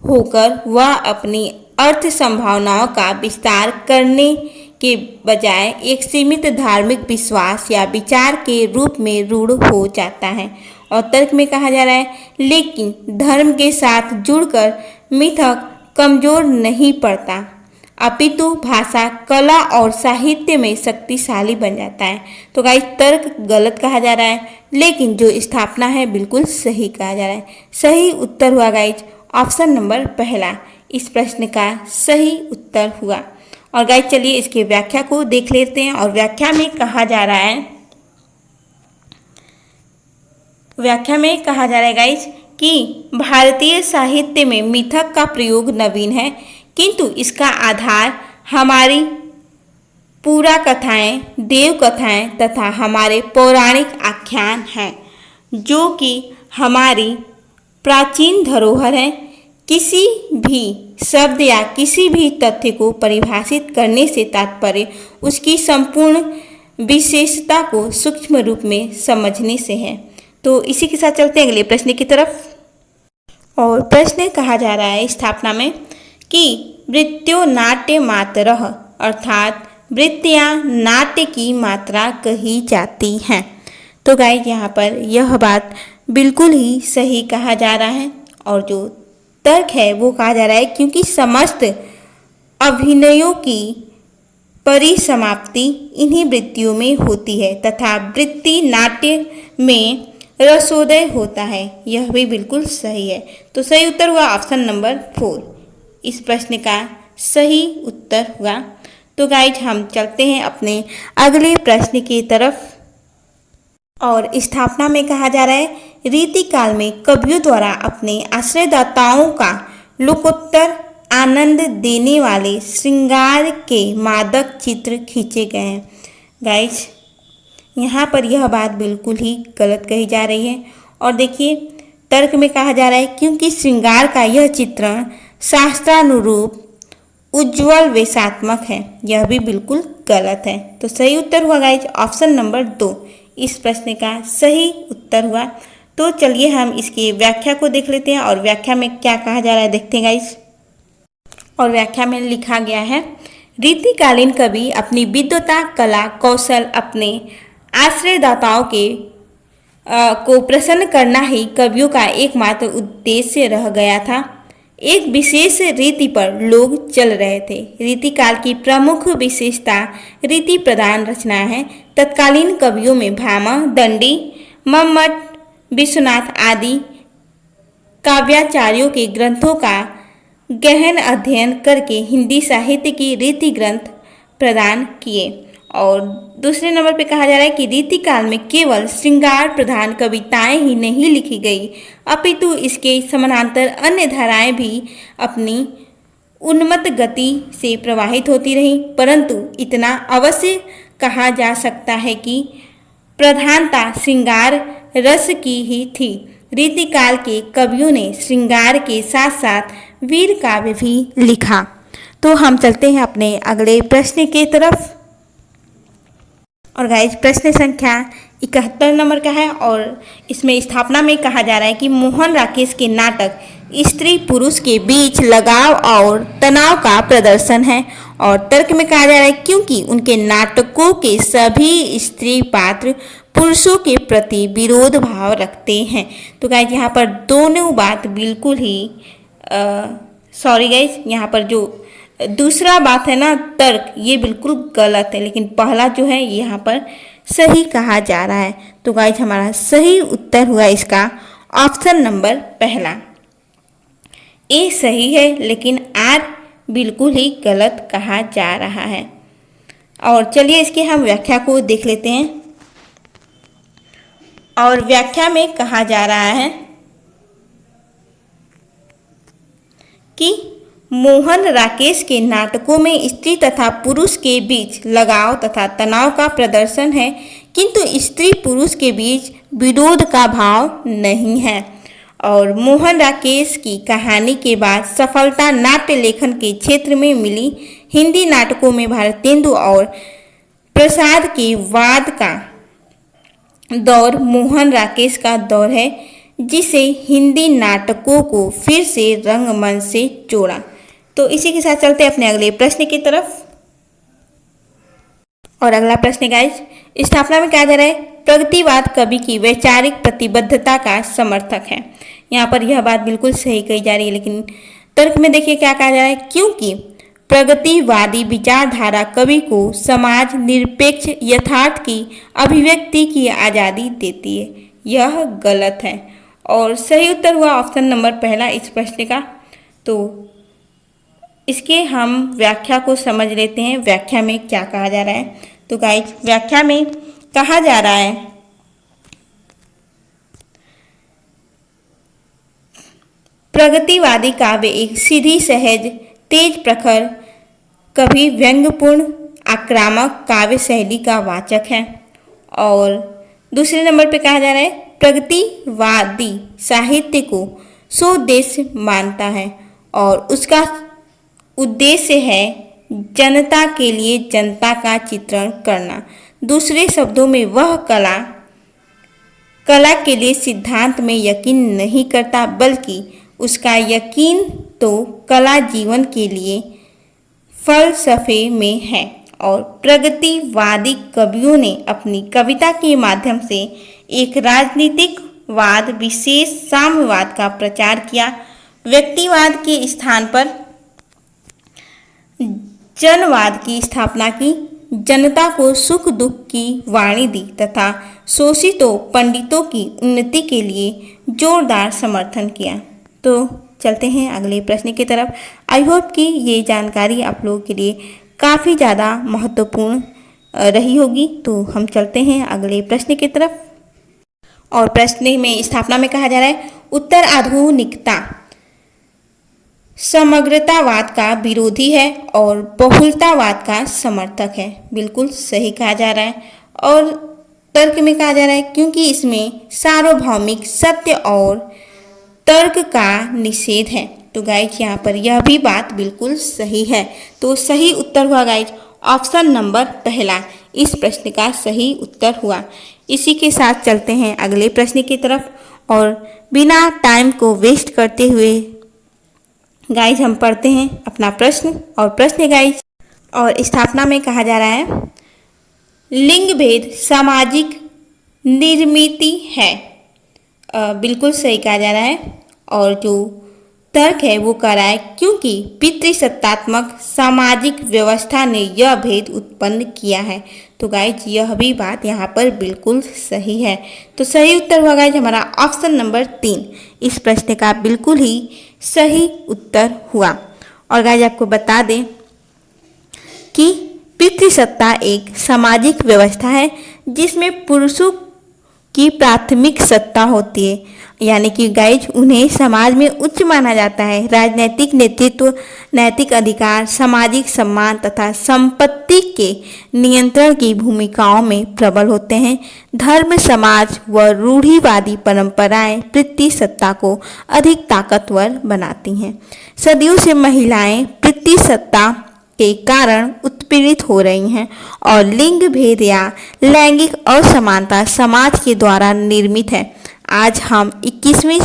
होकर वह अपनी अर्थ संभावनाओं का विस्तार करने के बजाय एक सीमित धार्मिक विश्वास या विचार के रूप में रूढ़ हो जाता है। और तर्क में कहा जा रहा है लेकिन धर्म के साथ जुड़कर मिथक कमजोर नहीं पड़ता, अपितु भाषा कला और साहित्य में शक्तिशाली बन जाता है। तो गाइस तर्क गलत कहा जा रहा है लेकिन जो स्थापना है बिल्कुल सही कहा जा रहा है। सही उत्तर हुआ गाइस ऑप्शन नंबर पहला, इस प्रश्न का सही उत्तर हुआ। और गाइस चलिए इसकी व्याख्या को देख लेते हैं। और व्याख्या में कहा जा रहा है गाइस कि भारतीय साहित्य में मिथक का प्रयोग नवीन है किंतु इसका आधार हमारी पुरा कथाएं, देव कथाएं तथा हमारे पौराणिक आख्यान हैं जो कि हमारी प्राचीन धरोहर है। किसी भी शब्द या किसी भी तथ्य को परिभाषित करने से तात्पर्य उसकी संपूर्ण विशेषता को सूक्ष्म रूप में समझने से है। तो इसी के साथ चलते हैं अगले प्रश्न की तरफ। और प्रश्न कहा जा रहा है स्थापना में कि वृत्त्यो नाट्य मात्रः अर्थात वृत्तियाँ नाट्य की मात्रा कही जाती हैं। तो गाइस यहाँ पर यह बात बिल्कुल ही सही कहा जा रहा है। और जो तर्क है वो कहा जा रहा है क्योंकि समस्त अभिनयों की परिसमाप्ति इन्हीं वृत्तियों में होती है तथा वृत्ति नाट्य में रसोदय होता है, यह भी बिल्कुल सही है। तो सही उत्तर हुआ ऑप्शन नंबर 4, इस प्रश्न का सही उत्तर हुआ। तो गाइज हम चलते हैं अपने अगले प्रश्न की तरफ। और स्थापना में कहा जा रहा है रीतिकाल में कवियों द्वारा अपने आश्रयदाताओं का लोकोत्तर आनंद देने वाले श्रृंगार के मादक चित्र खींचे गए हैं। गाइज यहाँ पर यह बात बिल्कुल ही गलत कही जा रही है। और देखिए तर्क में कहा जा रहा है क्योंकि श्रृंगार का यह चित्रण शास्त्रानुरूप उज्ज्वल वेशात्मक है, यह भी बिल्कुल गलत है। तो सही उत्तर हुआ गाइज ऑप्शन नंबर 2, इस प्रश्न का सही उत्तर हुआ। तो चलिए हम इसकी व्याख्या को देख लेते हैं। और व्याख्या में क्या कहा जा रहा है देखते हैं गाइज। और व्याख्या में लिखा गया है रीतिकालीन कवि अपनी विद्वता कला कौशल अपने आश्रयदाताओं को प्रसन्न करना ही कवियों का एकमात्र उद्देश्य रह गया था। एक विशेष रीति पर लोग चल रहे थे। रीतिकाल की प्रमुख विशेषता रीति प्रधान रचनाएं हैं। तत्कालीन कवियों में भामा, दंडी, मम्मट, विश्वनाथ आदि काव्याचार्यों के ग्रंथों का गहन अध्ययन करके हिंदी साहित्य की रीति ग्रंथ प्रदान किए। और दूसरे नंबर पे कहा जा रहा है कि रीतिकाल में केवल श्रृंगार प्रधान कविताएं ही नहीं लिखी गई, अपितु इसके समानांतर अन्य धाराएं भी अपनी उन्मत्त गति से प्रवाहित होती रहीं। परंतु इतना अवश्य कहा जा सकता है कि प्रधानता श्रृंगार रस की ही थी। रीतिकाल के कवियों ने श्रृंगार के साथ साथ वीर काव्य भी लिखा। तो हम चलते हैं अपने अगले प्रश्न की तरफ। और गाइज प्रश्न संख्या 71 नंबर का है और इसमें स्थापना में कहा जा रहा है कि मोहन राकेश के नाटक स्त्री पुरुष के बीच लगाव और तनाव का प्रदर्शन है। और तर्क में कहा जा रहा है क्योंकि उनके नाटकों के सभी स्त्री पात्र पुरुषों के प्रति विरोध भाव रखते हैं। तो गाइज यहाँ पर दोनों बात बिल्कुल ही सॉरी गाइज, यहाँ पर जो दूसरा बात है ना तर्क, ये बिल्कुल गलत है, लेकिन पहला जो है यहाँ पर सही कहा जा रहा है। तो गाइज हमारा सही उत्तर हुआ इसका ऑप्शन नंबर पहला। ए सही है लेकिन आर बिल्कुल ही गलत कहा जा रहा है। और चलिए इसकी हम व्याख्या को देख लेते हैं। और व्याख्या में कहा जा रहा है कि मोहन राकेश के नाटकों में स्त्री तथा पुरुष के बीच लगाव तथा तनाव का प्रदर्शन है, किंतु स्त्री पुरुष के बीच विरोध का भाव नहीं है। और मोहन राकेश की कहानी के बाद सफलता नाट्य लेखन के क्षेत्र में मिली। हिंदी नाटकों में भारतेंदु और प्रसाद के वाद का दौर मोहन राकेश का दौर है, जिसे हिंदी नाटकों को फिर से रंगमंच से जोड़ा। तो इसी के साथ चलते हैं अपने अगले प्रश्न की तरफ। और अगला प्रश्न गाइज, स्थापना में कहा जा रहा है प्रगतिवाद कवि की वैचारिक प्रतिबद्धता का समर्थक है। यहाँ पर यह बात बिल्कुल सही कही जा रही है, लेकिन तर्क में देखिए क्या कहा जा रहा है, क्योंकि प्रगतिवादी विचारधारा कवि को समाज निरपेक्ष यथार्थ की अभिव्यक्ति की आज़ादी देती है। यह गलत है और सही उत्तर हुआ ऑप्शन नंबर पहला इस प्रश्न का। तो इसके हम व्याख्या को समझ लेते हैं, व्याख्या में क्या कहा जा रहा है। तो गाइस व्याख्या में कहा जा रहा है प्रगतिवादी काव्य एक सीधी सहज तेज प्रखर कभी व्यंग्यपूर्ण आक्रामक काव्य शैली का वाचक है। और दूसरे नंबर पे कहा जा रहा है प्रगतिवादी साहित्य को स्वोद्देश्य मानता है और उसका उद्देश्य है जनता के लिए जनता का चित्रण करना। दूसरे शब्दों में वह कला के लिए सिद्धांत में यकीन नहीं करता, बल्कि उसका यकीन तो कला जीवन के लिए फलसफे में है। और प्रगतिवादी कवियों ने अपनी कविता के माध्यम से एक राजनीतिक वाद विशेष साम्यवाद का प्रचार किया, व्यक्तिवाद के स्थान पर जनवाद की स्थापना की, जनता को सुख दुख की वाणी दी तथा शोषितों पंडितों की उन्नति के लिए जोरदार समर्थन किया। तो चलते हैं अगले प्रश्न की तरफ। आई होप कि ये जानकारी आप लोगों के लिए काफ़ी ज़्यादा महत्वपूर्ण रही होगी। तो हम चलते हैं अगले प्रश्न की तरफ। और प्रश्न में स्थापना में कहा जा रहा है उत्तर आधुनिकता समग्रतावाद का विरोधी है और बहुलतावाद का समर्थक है। बिल्कुल सही कहा जा रहा है। और तर्क में कहा जा रहा है क्योंकि इसमें सार्वभौमिक सत्य और तर्क का निषेध है। तो गाइज यहाँ पर यह भी बात बिल्कुल सही है। तो सही उत्तर हुआ गाइज ऑप्शन नंबर पहला, इस प्रश्न का सही उत्तर हुआ। इसी के साथ चलते हैं अगले प्रश्न की तरफ। और बिना टाइम को वेस्ट करते हुए गाइज हम पढ़ते हैं अपना प्रश्न। और प्रश्न गाइज और स्थापना में कहा जा रहा है लिंग भेद सामाजिक निर्मिति है। बिल्कुल सही कहा जा रहा है। और जो तर्क है वो कह रहा है क्योंकि पितृसत्तात्मक सामाजिक व्यवस्था ने यह भेद उत्पन्न किया है। तो गाइज यह भी बात यहाँ पर बिल्कुल सही है। तो सही उत्तर हुआ गाइज हमारा ऑप्शन नंबर 3, इस प्रश्न का बिल्कुल ही सही उत्तर हुआ। और गाइज आपको बता दें कि पितृसत्ता एक सामाजिक व्यवस्था है जिसमें पुरुषों की प्राथमिक सत्ता होती है, यानी कि गाइज उन्हें समाज में उच्च माना जाता है। राजनीतिक नेतृत्व, नैतिक अधिकार, सामाजिक सम्मान तथा संपत्ति के नियंत्रण की भूमिकाओं में प्रबल होते हैं। धर्म, समाज व रूढ़िवादी परंपराएं पितृसत्ता को अधिक ताकतवर बनाती हैं। सदियों से महिलाएं पितृसत्ता के कारण उत्पीड़ित हो रही हैं और लिंग भेद या लैंगिक असमानता समाज के द्वारा निर्मित है। आज हम 21वीं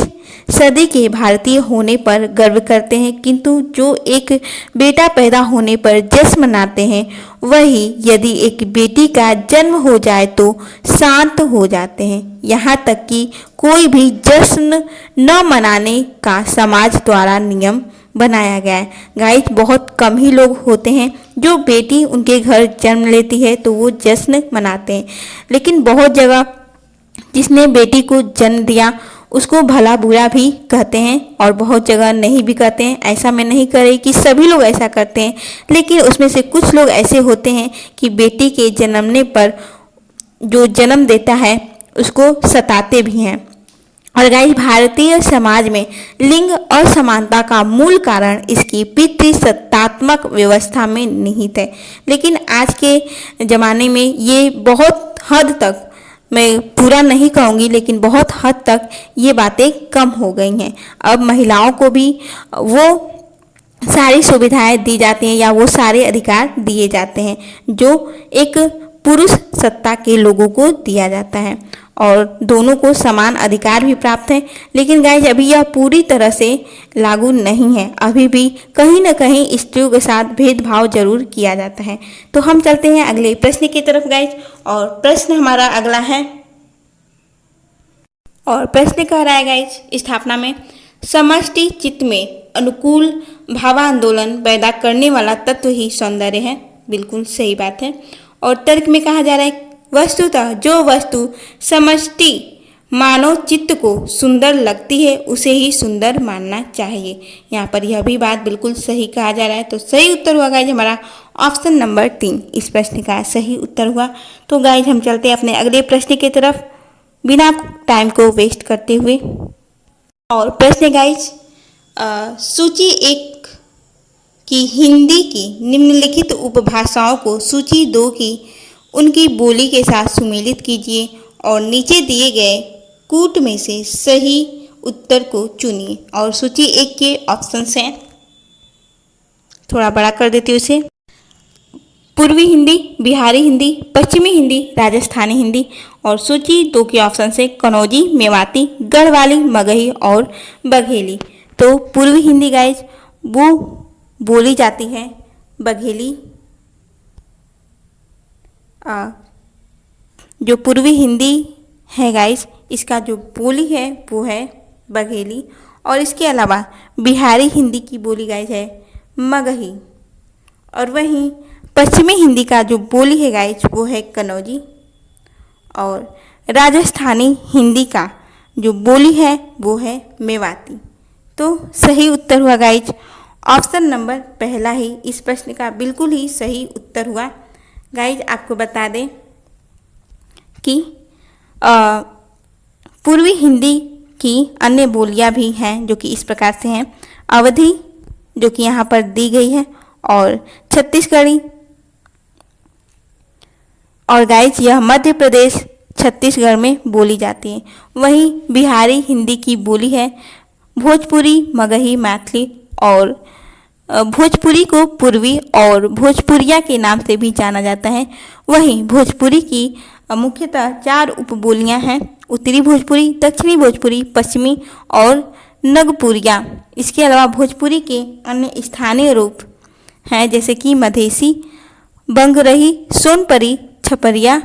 सदी के भारतीय होने पर गर्व करते हैं, किंतु जो एक बेटा पैदा होने पर जश्न मनाते हैं, वही यदि एक बेटी का जन्म हो जाए तो शांत हो जाते हैं। यहाँ तक कि कोई भी जश्न न मनाने का समाज द्वारा नियम बनाया गया है। गाइस, बहुत कम ही लोग होते हैं जो बेटी उनके घर जन्म लेती है तो वो जश्न मनाते हैं, लेकिन बहुत जगह जिसने बेटी को जन्म दिया उसको भला बुरा भी कहते हैं और बहुत जगह नहीं भी कहते हैं। ऐसा मैं नहीं कह रही कि सभी लोग ऐसा करते हैं, लेकिन उसमें से कुछ लोग ऐसे होते हैं कि बेटी के जन्मने पर जो जन्म देता है उसको सताते भी हैं। और गाइस, भारतीय समाज में लिंग असमानता का मूल कारण इसकी पितृसत्तात्मक व्यवस्था में निहित है, लेकिन आज के ज़माने में ये बहुत हद तक, मैं पूरा नहीं कहूँगी लेकिन बहुत हद तक ये बातें कम हो गई हैं। अब महिलाओं को भी वो सारी सुविधाएं दी जाती हैं या वो सारे अधिकार दिए जाते हैं जो एक पुरुष सत्ता के लोगों को दिया जाता है, और दोनों को समान अधिकार भी प्राप्त है। लेकिन गाइज, अभी यह पूरी तरह से लागू नहीं है। अभी भी कहीं ना कहीं स्त्रियों के साथ भेदभाव जरूर किया जाता है। तो हम चलते हैं अगले प्रश्न की तरफ गाइज, और प्रश्न हमारा अगला है, और प्रश्न कह रहा है गाइज, स्थापना में समष्टि चित्त में अनुकूल भावांदोलन पैदा करने वाला तत्व ही सौंदर्य है। बिल्कुल सही बात है। और तर्क में कहा जा रहा है, वस्तुतः जो वस्तु समष्टि मानव चित्त को सुंदर लगती है उसे ही सुंदर मानना चाहिए। यहाँ पर यह भी बात बिल्कुल सही कहा जा रहा है। तो सही उत्तर हुआ गाइज हमारा ऑप्शन नंबर 3 इस प्रश्न का सही उत्तर हुआ। तो गाइज, हम चलते हैं अपने अगले प्रश्न की तरफ बिना टाइम को वेस्ट करते हुए। और प्रश्न गाइज, सूची 1 की हिंदी की निम्नलिखित उपभाषाओं को सूची 2 की उनकी बोली के साथ सुमेलित कीजिए और नीचे दिए गए कूट में से सही उत्तर को चुनिए। और सूची 1 के ऑप्शंस हैं, थोड़ा बड़ा कर देती हूँ उसे, पूर्वी हिंदी, बिहारी हिंदी, पश्चिमी हिंदी, राजस्थानी हिंदी। और सूची 2 के ऑप्शन से कनौजी, मेवाती, गढ़वाली, मगही और बघेली। तो पूर्वी हिंदी गाइज वो बोली जाती है बघेली। जो पूर्वी हिंदी है गाइस, इसका जो बोली है वो है बघेली। और इसके अलावा बिहारी हिंदी की बोली गाइस है मगही। और वहीं पश्चिमी हिंदी का जो बोली है गाइस वो है कनौजी। और राजस्थानी हिंदी का जो बोली है वो है मेवाती। तो सही उत्तर हुआ गाइज ऑप्शन नंबर पहला ही इस प्रश्न का बिल्कुल ही सही उत्तर हुआ। गाइज, आपको बता दें कि पूर्वी हिंदी की अन्य बोलियां भी हैं जो कि इस प्रकार से हैं, अवधी जो कि यहाँ पर दी गई है, और छत्तीसगढ़ी। और गाइज, यह मध्य प्रदेश छत्तीसगढ़ में बोली जाती है। वहीं बिहारी हिंदी की बोली है भोजपुरी, मगही, मैथिली। और भोजपुरी को पूर्वी और भोजपुरिया के नाम से भी जाना जाता है। वहीं भोजपुरी की मुख्यतः 4 उपबोलियां हैं, उत्तरी भोजपुरी, दक्षिणी भोजपुरी, पश्चिमी और नगपुरिया। इसके अलावा भोजपुरी के अन्य स्थानीय रूप हैं जैसे कि मधेसी, बंगरही, सोनपरी, छपरिया,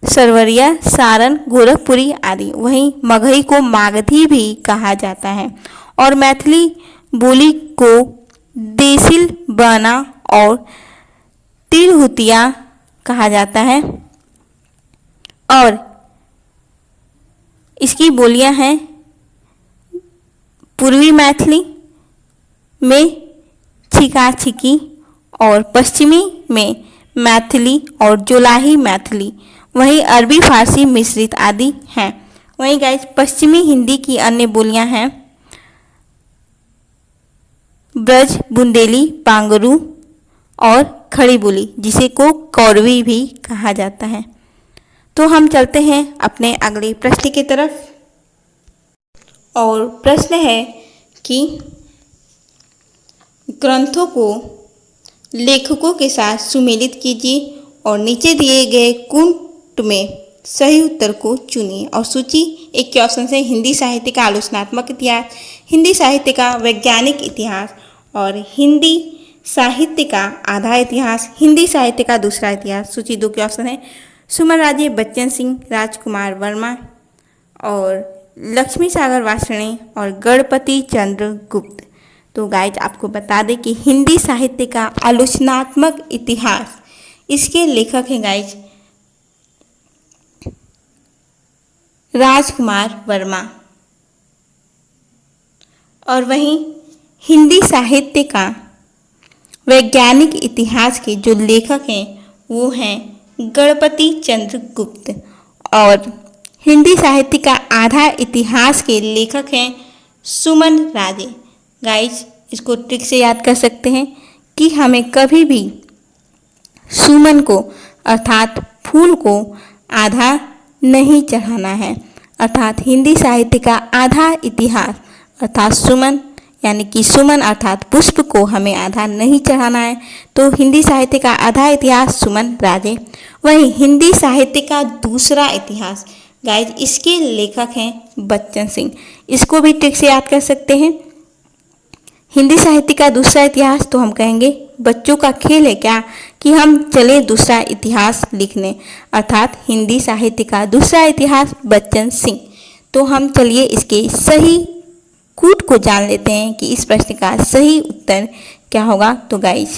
सरवरिया, सारन, गोरखपुरी आदि। वहीं मगही को मागधी भी कहा जाता है। और मैथिली बोली को देसिल, बना और तिरहुतिया कहा जाता है। और इसकी बोलियां हैं पूर्वी मैथिली में छिका छिकी, और पश्चिमी में मैथिली और जोलाही मैथिली। वहीं अरबी, फारसी मिश्रित आदि हैं। वहीं गाइस, पश्चिमी हिंदी की अन्य बोलियां हैं ब्रज, बुंदेली, पांगरू और खड़ी बोली, जिसे को कौरवी भी कहा जाता है। तो हम चलते हैं अपने अगले प्रश्न की तरफ। और प्रश्न है कि ग्रंथों को लेखकों के साथ सुमेलित कीजिए और नीचे दिए गए कुंट में सही उत्तर को चुनिए। और सूची एक के ऑप्शन से हिंदी साहित्य का आलोचनात्मक इतिहास, हिंदी साहित्य का वैज्ञानिक इतिहास और हिंदी साहित्य का आधा इतिहास, हिंदी साहित्य का दूसरा इतिहास। सूची दो के ऑप्शन है सुमन राजे, बच्चन सिंह, राजकुमार वर्मा और लक्ष्मी सागर वार्ष्णेय और गणपति चंद्र गुप्त। तो गाइज आपको बता दें कि हिंदी साहित्य का आलोचनात्मक इतिहास, इसके लेखक हैं गाइज राजकुमार वर्मा। और वहीं हिंदी साहित्य का वैज्ञानिक इतिहास के जो लेखक हैं वो हैं गणपति चंद्र गुप्त। और हिंदी साहित्य का आधा इतिहास के लेखक हैं सुमन राजे। गाइज इसको ट्रिक से याद कर सकते हैं कि हमें कभी भी सुमन को अर्थात फूल को आधा नहीं चढ़ाना है। अर्थात हिंदी साहित्य का आधा इतिहास अर्थात सुमन, यानी कि सुमन अर्थात पुष्प को हमें आधा नहीं चढ़ाना है। तो हिंदी साहित्य का आधा इतिहास सुमन राजे। वहीं हिंदी साहित्य का दूसरा इतिहास गाइज इसके लेखक हैं बच्चन सिंह। इसको भी ट्रिक से याद कर सकते हैं। हिंदी साहित्य का दूसरा इतिहास तो हम कहेंगे बच्चों का खेल है क्या कि हम चले दूसरा इतिहास लिखने, अर्थात हिंदी साहित्य का दूसरा इतिहास बच्चन सिंह। तो हम चलिए इसके सही कूट को जान लेते हैं कि इस प्रश्न का सही उत्तर क्या होगा। तो गाइज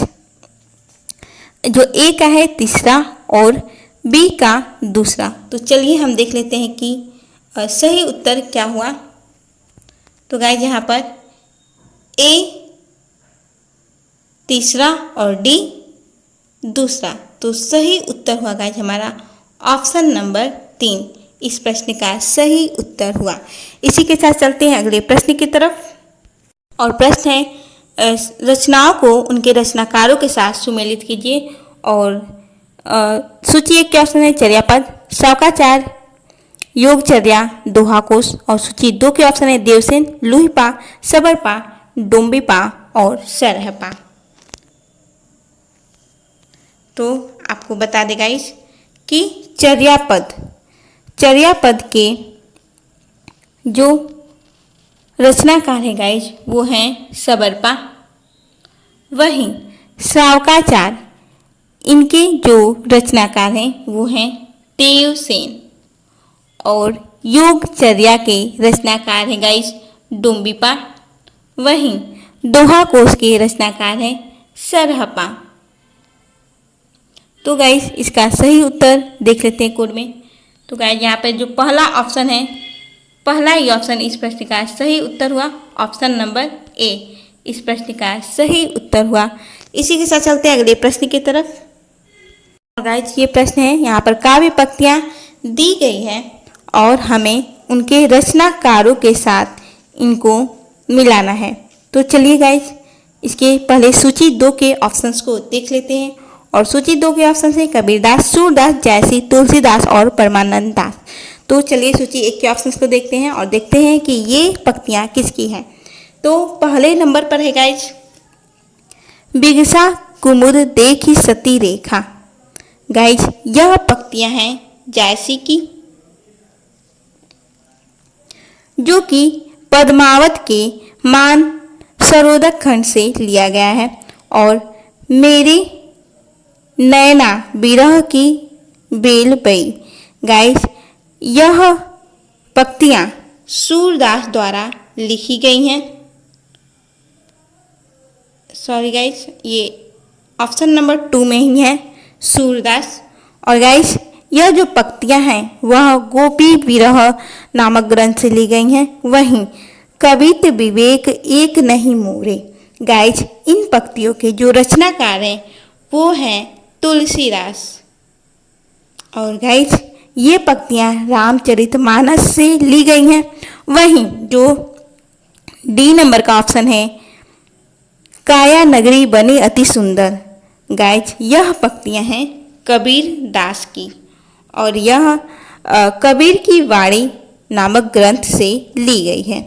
जो ए का है तीसरा और बी का दूसरा। तो चलिए हम देख लेते हैं कि सही उत्तर क्या हुआ। तो गाइज यहाँ पर ए तीसरा और डी दूसरा। तो सही उत्तर हुआ गाइज हमारा ऑप्शन नंबर 3 इस प्रश्न का सही उत्तर हुआ। इसी के साथ चलते हैं अगले प्रश्न की तरफ। और प्रश्न है रचनाओं को उनके रचनाकारों के साथ सुमेलित कीजिए। और सूची एक के ऑप्शन है चर्यापद, शौकाचार, योगचर्या, दोहाकोश। और सूची दो के ऑप्शन है देवसेन, लूहीपा, सबरपा, डोम्बिपा और सरहपा। तो आपको बता देगा इस कि चर्यापद के जो रचनाकार है गाइज वो हैं सबरपा। वहीं श्रावकाचार इनके जो रचनाकार हैं वो हैं देवसेन। और योगचर्या के रचनाकार हैं गाइज डोम्बिपा। वहीं दोहाकोश के रचनाकार हैं सरहपा। तो गाइज इसका सही उत्तर देख लेते हैं कोड में। तो गाइज यहाँ पे जो पहला ऑप्शन है, पहला ही ऑप्शन इस प्रश्न का सही उत्तर हुआ, ऑप्शन नंबर ए इस प्रश्न का सही उत्तर हुआ। इसी के साथ चलते हैं अगले प्रश्न की तरफ। गाइज ये प्रश्न है, यहाँ पर काव्य पंक्तियाँ दी गई है और हमें उनके रचनाकारों के साथ इनको मिलाना है। तो चलिए गाइज इसके पहले सूची 2 के ऑप्शंस को देख लेते हैं। और सूची 2 के ऑप्शन है कबीरदास, सूरदास, जयसी, तुलसीदास और परमानंद दास। तो चलिए सूची 1 के ऑप्शंस को देखते हैं और देखते हैं कि ये पंक्तियाँ किसकी हैं। तो पहले नंबर पर है गाइज बिगसा कुमुद देखी सती रेखा। गाइज यह पंक्तियाँ हैं जयसी की, जो कि पद्मावत के मान सरोदक खंड से लिया गया है। और मेरे नैना बिरह की बेल बई। गाइज यह पंक्तियाँ सूरदास द्वारा लिखी गई हैं। सॉरी गाइज ये ऑप्शन नंबर 2 में ही है सूरदास। और गाइज यह जो पंक्तियाँ हैं वह गोपी विरह नामक ग्रंथ से ली गई हैं। वहीं कवित विवेक एक नहीं मोरे। गाइज इन पंक्तियों के जो रचनाकार हैं वो हैं तुलसीदास। और गाइज ये पंक्तियाँ रामचरितमानस से ली गई हैं। वहीं जो डी नंबर का ऑप्शन है काया नगरी बनी अति सुंदर। गाइज यह पंक्तियाँ हैं कबीर दास की और यह कबीर की वाणी नामक ग्रंथ से ली गई है।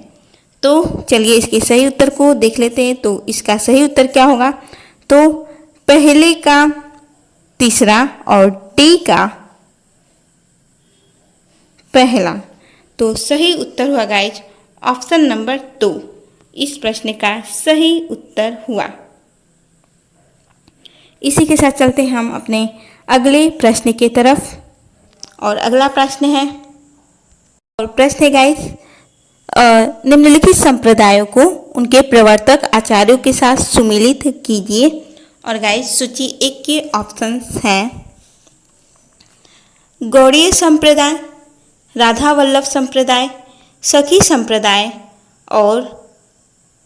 तो चलिए इसके सही उत्तर को देख लेते हैं। तो इसका सही उत्तर क्या होगा। तो पहले का तीसरा और डी का पहला। तो सही उत्तर हुआ गाइज ऑप्शन नंबर 2। इस प्रश्न का सही उत्तर हुआ। इसी के साथ चलते हैं हम अपने अगले प्रश्न की तरफ। और अगला प्रश्न है, और प्रश्न है गाइज, निम्नलिखित संप्रदायों को उनके प्रवर्तक आचार्यों के साथ सुमेलित कीजिए। और गाइज सूची 1 के ऑप्शंस हैं गौड़ीय संप्रदाय, राधा वल्लभ संप्रदाय, सखी संप्रदाय और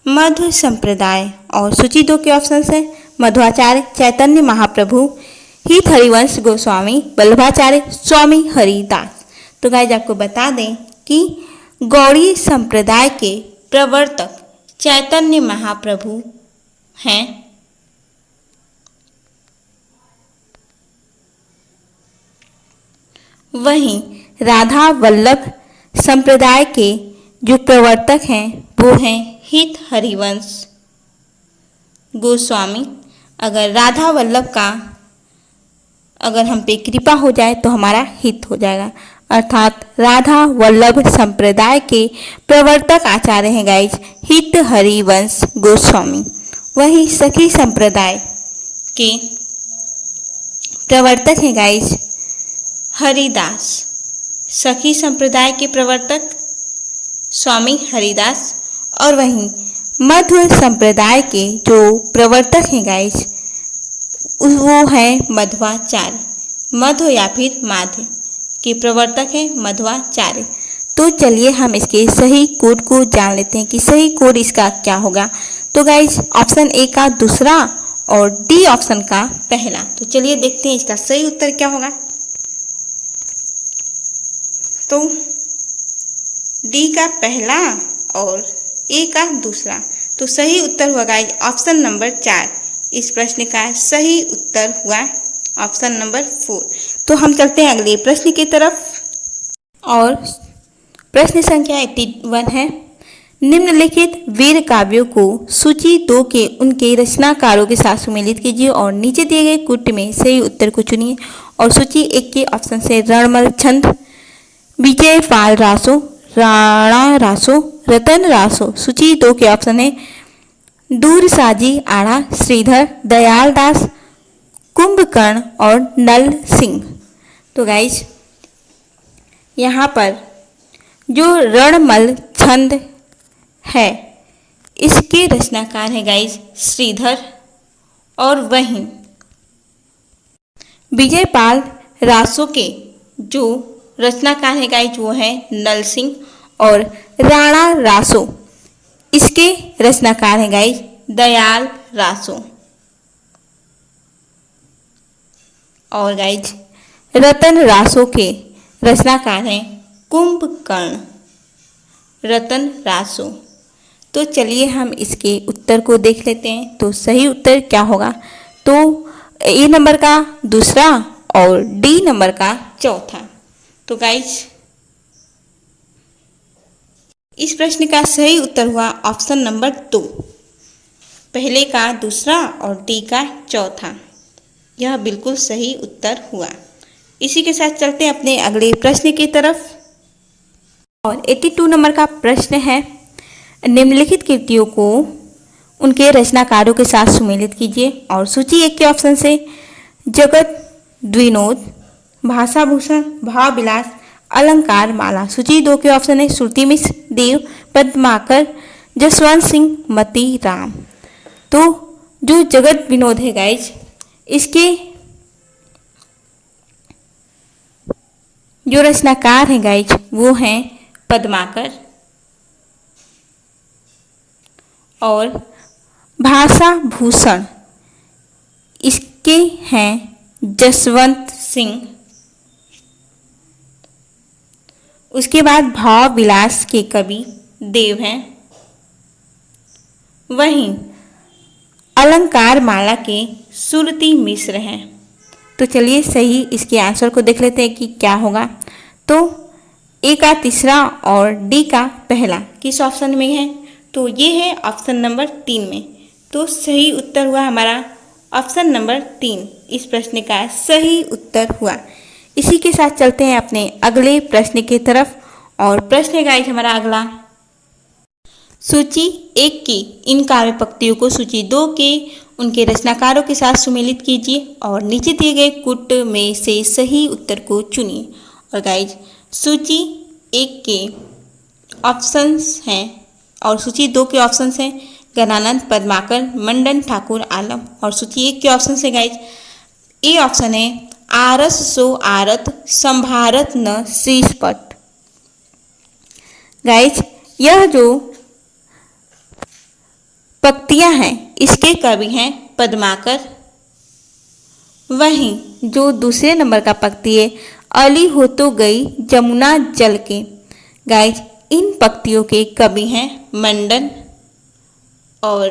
मध्व संप्रदाय। और सूची 2 के ऑप्शंस हैं मध्वाचार्य चैतन्य महाप्रभु, हित हरिवंश गोस्वामी, वल्लभाचार्य स्वामी हरिदास। तो गाइज आपको बता दें कि गौड़ीय संप्रदाय के प्रवर्तक चैतन्य महाप्रभु हैं। वहीं राधा वल्लभ संप्रदाय के जो प्रवर्तक हैं वो हैं हित हरिवंश गोस्वामी। अगर राधा वल्लभ का अगर हम पे कृपा हो जाए तो हमारा हित हो जाएगा, अर्थात राधा वल्लभ संप्रदाय के प्रवर्तक आचार्य हैं गाइज हित हरिवंश गोस्वामी। वहीं सखी संप्रदाय के प्रवर्तक हैं गाइज हरिदास। सखी संप्रदाय के प्रवर्तक स्वामी हरिदास। और वहीं मध्व संप्रदाय के जो प्रवर्तक हैं गाइज वो है मध्वाचार्य। मध्व या फिर माध्य के प्रवर्तक हैं मध्वाचार्य। तो चलिए हम इसके सही कोड को जान लेते हैं कि सही कोड इसका क्या होगा। तो गाइज ऑप्शन ए का दूसरा और डी ऑप्शन का पहला। तो चलिए देखते हैं इसका सही उत्तर क्या होगा। तो डी का पहला और ए का दूसरा। तो सही उत्तर हुआ गाइज ऑप्शन नंबर 4। इस प्रश्न का सही उत्तर हुआ ऑप्शन नंबर 4। तो हम चलते हैं अगले प्रश्न की तरफ। और प्रश्न संख्या 81 है, निम्नलिखित वीर काव्यों को सूची 2 के उनके रचनाकारों के साथ सुमेलित कीजिए और नीचे दिए गए कुट में सही उत्तर को चुनिए। और सूची 1 के ऑप्शन से रणमल छंद, विजय पाल रासो, राणा रासो, रतन रासो। सूची 2 के ऑप्शन है दूरसाजी आड़ा, श्रीधर, दयाल दास, कुंभकर्ण और नल सिंह। तो गाइज यहाँ पर जो रणमल छंद है इसके रचनाकार है गाइज श्रीधर। और वहीं विजय पाल रासो के जो रचनाकार है गाइज वो है नल सिंह। और राणा रासो इसके रचनाकार है गाइज दयाल रासो। और गाइज रतन रासो के रचनाकार हैं कुंभकर्ण, रतन रासो। तो चलिए हम इसके उत्तर को देख लेते हैं। तो सही उत्तर क्या होगा। तो ए नंबर का दूसरा और डी नंबर का चौथा। तो गाइज इस प्रश्न का सही उत्तर हुआ ऑप्शन नंबर 2, पहले का दूसरा और डी का चौथा। यह बिल्कुल सही उत्तर हुआ। इसी के साथ चलते हैं अपने अगले प्रश्न की तरफ। और 82 नंबर का प्रश्न है, निम्नलिखित कृतियों को उनके रचनाकारों के साथ सुमेलित कीजिए। और सूची 1 के ऑप्शन से जगत द्विनोद, भाषाभूषण, भाव विलास, अलंकार माला। सूची 2 के ऑप्शन है श्रुति मिश्र, देव, पद्माकर, जसवंत सिंह, मती राम। तो जो जगत विनोद है गाइज इसके जो रचनाकार हैं गाइज वो हैं पद्माकर। और भाषा भूषण इसके हैं जसवंत सिंह। उसके बाद भाव विलास के कवि देव हैं। वहीं अलंकार माला के श्रुति मिश्र हैं। तो चलिए सही इसके आंसर को देख लेते हैं कि क्या होगा। तो ए का तीसरा और डी का पहला किस ऑप्शन में है। तो ये है ऑप्शन नंबर 3 में। तो सही उत्तर हुआ हमारा ऑप्शन नंबर 3 इस प्रश्न का सही उत्तर हुआ। इसी के साथ चलते हैं अपने अगले प्रश्न की तरफ। और प्रश्न है गाइस हमारा अगला, सूची 1 की इन काव्य पंक्तियों को सूची 2 के उनके रचनाकारों के साथ सुमेलित कीजिए और नीचे दिए गए कुट में से सही उत्तर को चुनिए। और गाइज सूची 1 के ऑप्शंस हैं और सूची 2 के ऑप्शंस हैं गणानंद, पद्माकर, मंडन, ठाकुर, आलम। और सूची 1 के ऑप्शन है गाइज, ए ऑप्शन है आरस सो आरत संभारत न शीर्षपट। गाइज यह जो पंक्तियां हैं इसके कवि हैं पद्माकर। वहीं जो दूसरे नंबर का पंक्ति है अली हो तो गई जमुना जल के, गाइज इन पंक्तियों के कवि हैं मंडन। और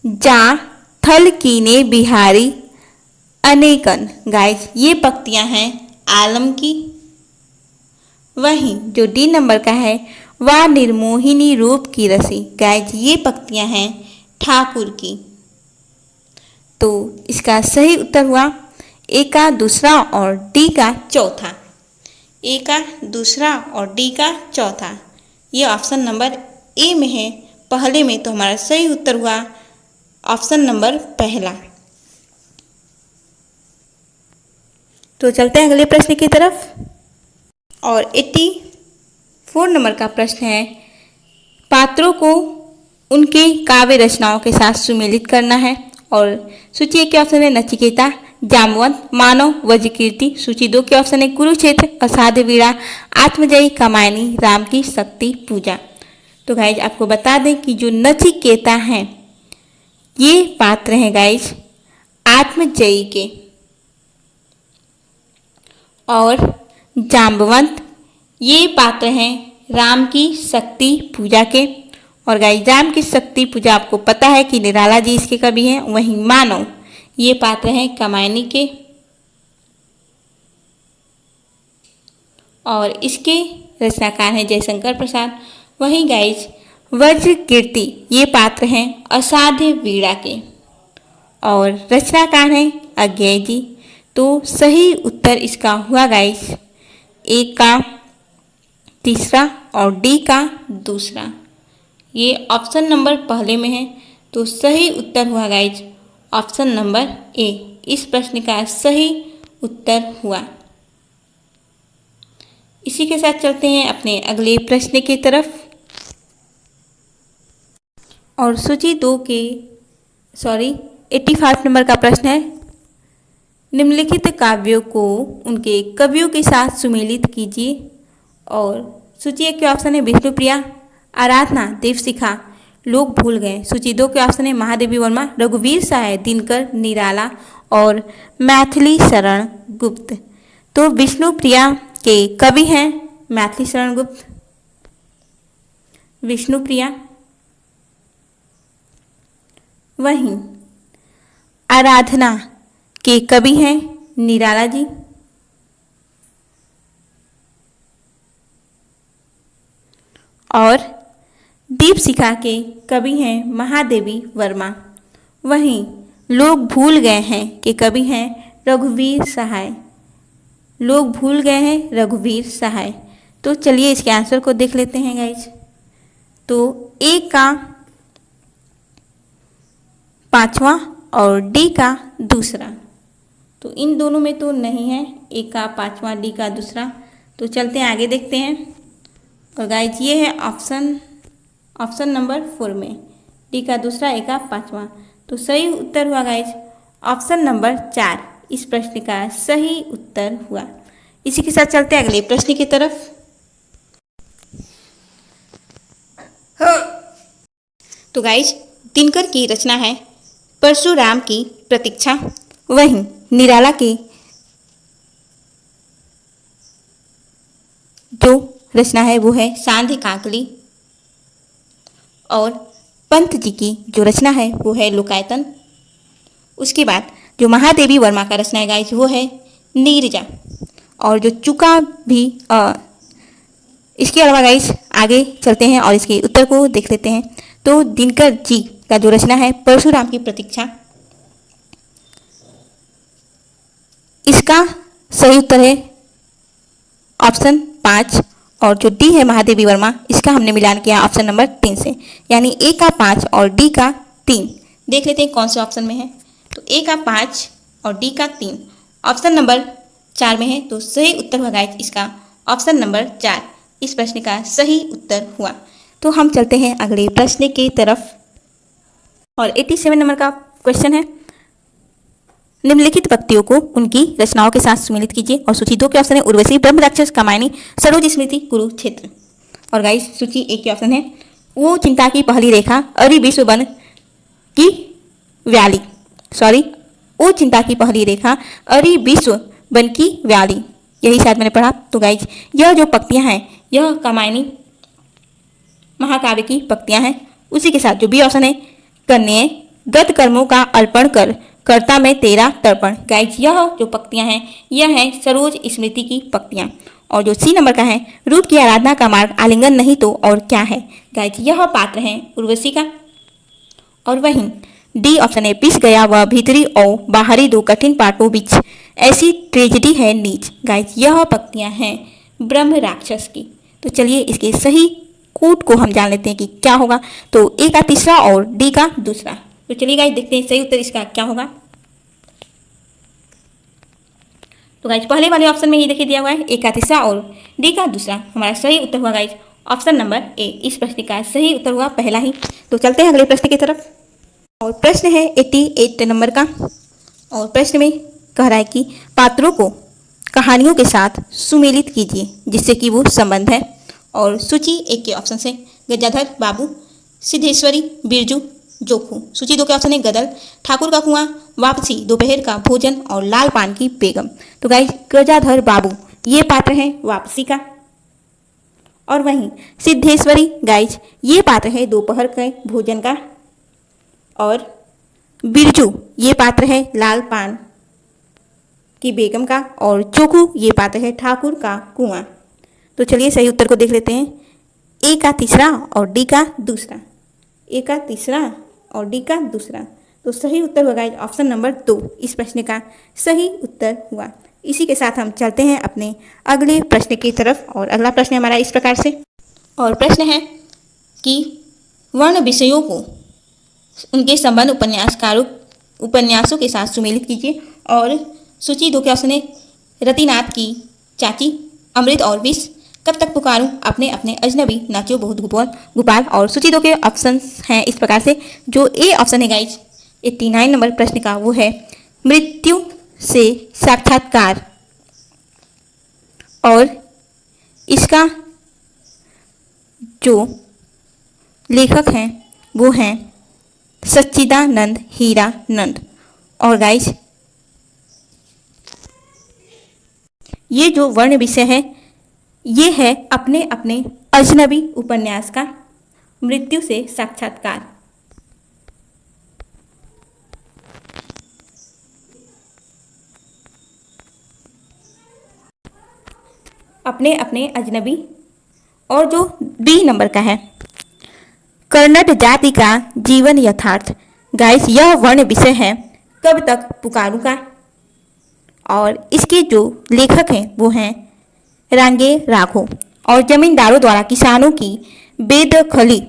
जा थल कीने बिहारी अनेकन, गाइज ये पंक्तियां हैं आलम की। वहीं जो डी नंबर का है वाह निर्मोहिनी रूप की रसी, गाइज ये पंक्तियां हैं ठाकुर की। तो इसका सही उत्तर हुआ ए का दूसरा और डी का चौथा। ए का दूसरा और डी का चौथा, ये ऑप्शन नंबर ए में है पहले में। तो हमारा सही उत्तर हुआ ऑप्शन नंबर पहला। तो चलते हैं अगले प्रश्न की तरफ। और 84 नंबर का प्रश्न है, पात्रों को उनके काव्य रचनाओं के साथ सुमेलित करना है। और सूची 1 के ऑप्शन है नचिकेता, जामवंत, मानव, वज्रकीर्ति। सूची 2 के ऑप्शन है कुरुक्षेत्र, असाध्य वीरा, आत्मजयी, कामायनी, राम की शक्ति पूजा। तो गाइज आपको बता दें कि जो नचिकेता हैं ये पात्र हैं गाइज आत्मजयी के। और जाम्बवंत ये पात्र हैं राम की शक्ति पूजा के। और गाइस राम की शक्ति पूजा आपको पता है कि निराला जी इसके कवि हैं। वहीं मानव ये पात्र हैं कामायनी के। और इसके रचनाकार हैं जयशंकर प्रसाद। वहीं गाइस वज्र कीर्ति ये पात्र हैं असाध्य वीणा के और रचनाकार हैं अज्ञेय जी। तो सही उत्तर इसका हुआ गाइस ए का तीसरा और डी का दूसरा। ये ऑप्शन नंबर पहले में है तो सही उत्तर हुआ गाइज ऑप्शन नंबर ए। इस प्रश्न का सही उत्तर हुआ। इसी के साथ चलते हैं अपने अगले प्रश्न की तरफ। और सूची 2 के 85 नंबर का प्रश्न है, निम्नलिखित काव्यों को उनके कवियों के साथ सुमेलित कीजिए। और सूची 1 के ऑप्शन है विष्णुप्रिया, आराधना, देवशिखा, लोग भूल गए। सूची 2 के ऑप्शन है महादेवी वर्मा, रघुवीर सहाय, दिनकर, निराला और मैथिली शरण गुप्त। तो विष्णुप्रिया के कवि हैं मैथिली शरण गुप्त, विष्णुप्रिया। वहीं आराधना के कवि हैं निराला जी। और दीपशिखा के कवि हैं महादेवी वर्मा। वहीं लोग भूल गए हैं के कवि हैं रघुवीर सहाय, लोग भूल गए हैं रघुवीर सहाय। तो चलिए इसके आंसर को देख लेते हैं गाइज। तो ए का 5वां और डी का दूसरा। तो इन दोनों में तो नहीं है, ए का 5वां डी का दूसरा। तो चलते हैं आगे देखते हैं। और गाइज ये है ऑप्शन नंबर 4 में डी का दूसरा ए का 5वां। तो सही उत्तर हुआ गाइज ऑप्शन नंबर 4। इस प्रश्न का सही उत्तर हुआ। इसी के साथ चलते हैं अगले प्रश्न की तरफ। तो गाइज दिनकर की रचना है परशुराम की प्रतीक्षा। वहीं निराला की जो रचना है वो है सांध्य काकली। और पंत जी की जो रचना है वो है लोकायतन। उसके बाद जो महादेवी वर्मा का रचना है गाइज वो है नीरजा। और जो चुका भी इसके अलावा गाइज आगे चलते हैं और इसके उत्तर को देख लेते हैं। तो दिनकर जी का जो रचना है परशुराम की प्रतीक्षा। इसका सही उत्तर है ऑप्शन 5। और जो डी है महादेवी वर्मा, इसका हमने मिलान किया ऑप्शन नंबर 3 से, यानी ए का 5 और डी का 3। देख लेते हैं कौन से ऑप्शन में है। तो ए का 5 और डी का 3 ऑप्शन नंबर 4 में है। तो सही उत्तर हुआ गाइस इसका ऑप्शन नंबर 4 इस प्रश्न का सही उत्तर हुआ। तो हम चलते हैं अगले प्रश्न की तरफ और 87 नंबर का क्वेश्चन है, निम्नलिखित पंक्तियों को उनकी रचनाओं के साथ सुमेलित कीजिए। और सूची 2 के ऑप्शन है उर्वशी, ब्रह्म राक्षस, कामायनी, सरोज स्मृति, कुरुक्षेत्र। और गाइस सूची 1 के ऑप्शन है वो चिंता की पहली रेखा, अरि विश्व बन की व्याली, वो चिंता की पहली रेखा, अरि विश्व बन की व्याली, यही शायद मैंने पढ़ा। तो गाइस यह जो पंक्तियां हैं यह कामायनी महाकाव्य की पंक्तियां हैं। उसी के साथ जो बी ऑप्शन है, कन्ये गत कर्मों का अर्पण कर, कर्ता में तेरा तर्पण। गाइस यह जो पंक्तियां हैं यह है सरोज स्मृति की पंक्तियां। और जो सी नंबर का है, रूप की आराधना का मार्ग आलिंगन नहीं तो और क्या है। गाइस यह पात्र है उर्वशी का। और वहीं डी ऑप्शन है, पिस गया वह भीतरी और बाहरी दो कठिन पाटों बीच, ऐसी ट्रेजेडी है नीच। गाइस यह पंक्तियां हैं ब्रह्म राक्षस की। तो चलिए इसके सही कूट को हम जान लेते हैं कि क्या होगा। तो ए का तीसरा और डी का दूसरा। तो चलिए गाइस देखते हैं सही उत्तर इसका क्या होगा। तो गाइस पहले वाले ऑप्शन में ही देखिए दिया हुआ है ए का तीसरा और डी का दूसरा। हमारा सही उत्तर हुआ गाइस ऑप्शन नंबर ए। इस प्रश्न का सही उत्तर हुआ पहला ही। तो चलते हैं अगले प्रश्न की तरफ और प्रश्न है 88 नंबर का। और प्रश्न में कह रहा है कि पात्रों को कहानियों के साथ सुमेलित कीजिए जिससे कि वो संबंध है। और सूची 1 के ऑप्शन से गजाधर बाबू, सिद्धेश्वरी, बिरजू, जोखू। सूची 2 के ऑप्शन है गदल, ठाकुर का कुआं, वापसी, दोपहर का भोजन और लाल पान की बेगम। तो गाइस गजाधर बाबू ये पात्र है वापसी का। और वहीं सिद्धेश्वरी गाइस ये पात्र है दोपहर के भोजन का। और बिरजू ये पात्र है लाल पान की बेगम का। और जोखू ये पात्र है ठाकुर का कुआं। तो चलिए सही उत्तर को देख लेते हैं। ए का तीसरा और डी का दूसरा, ए का तीसरा और डी का दूसरा। तो सही उत्तर होगा ऑप्शन नंबर 2 इस प्रश्न का सही उत्तर हुआ। इसी के साथ हम चलते हैं अपने अगले प्रश्न की तरफ। और अगला प्रश्न हमारा इस प्रकार से, और प्रश्न है कि वर्ण विषयों को उनके संबंध उपन्यासों के साथ सुमेलित कीजिए। और सूची 2 के ऑप्शन है रतिनाथ की चाची, अमृत और विष, कब तक पुकारूं, अपने अपने अजनबी, नाचो बहुत गोपाल। और सूची 2 के ऑप्शन हैं इस प्रकार से। जो ए ऑप्शन है गाइज 89 नंबर प्रश्न का वो है मृत्यु से साक्षात्कार। और इसका जो लेखक हैं वो हैं सच्चिदानंद हीरानंद। और गाइज ये जो वर्ण विषय है ये है अपने अपने अजनबी उपन्यास का मृत्यु से साक्षात्कार। अपने अपने अजनबी। और जो बी नंबर का है कर्नट जाति का जीवन यथार्थ। गाइस यह वर्ण विषय है कब तक पुकारूं का। और इसके जो लेखक हैं वो हैं रांगे राघो। और जमींदारों द्वारा किसानों की बेदखली,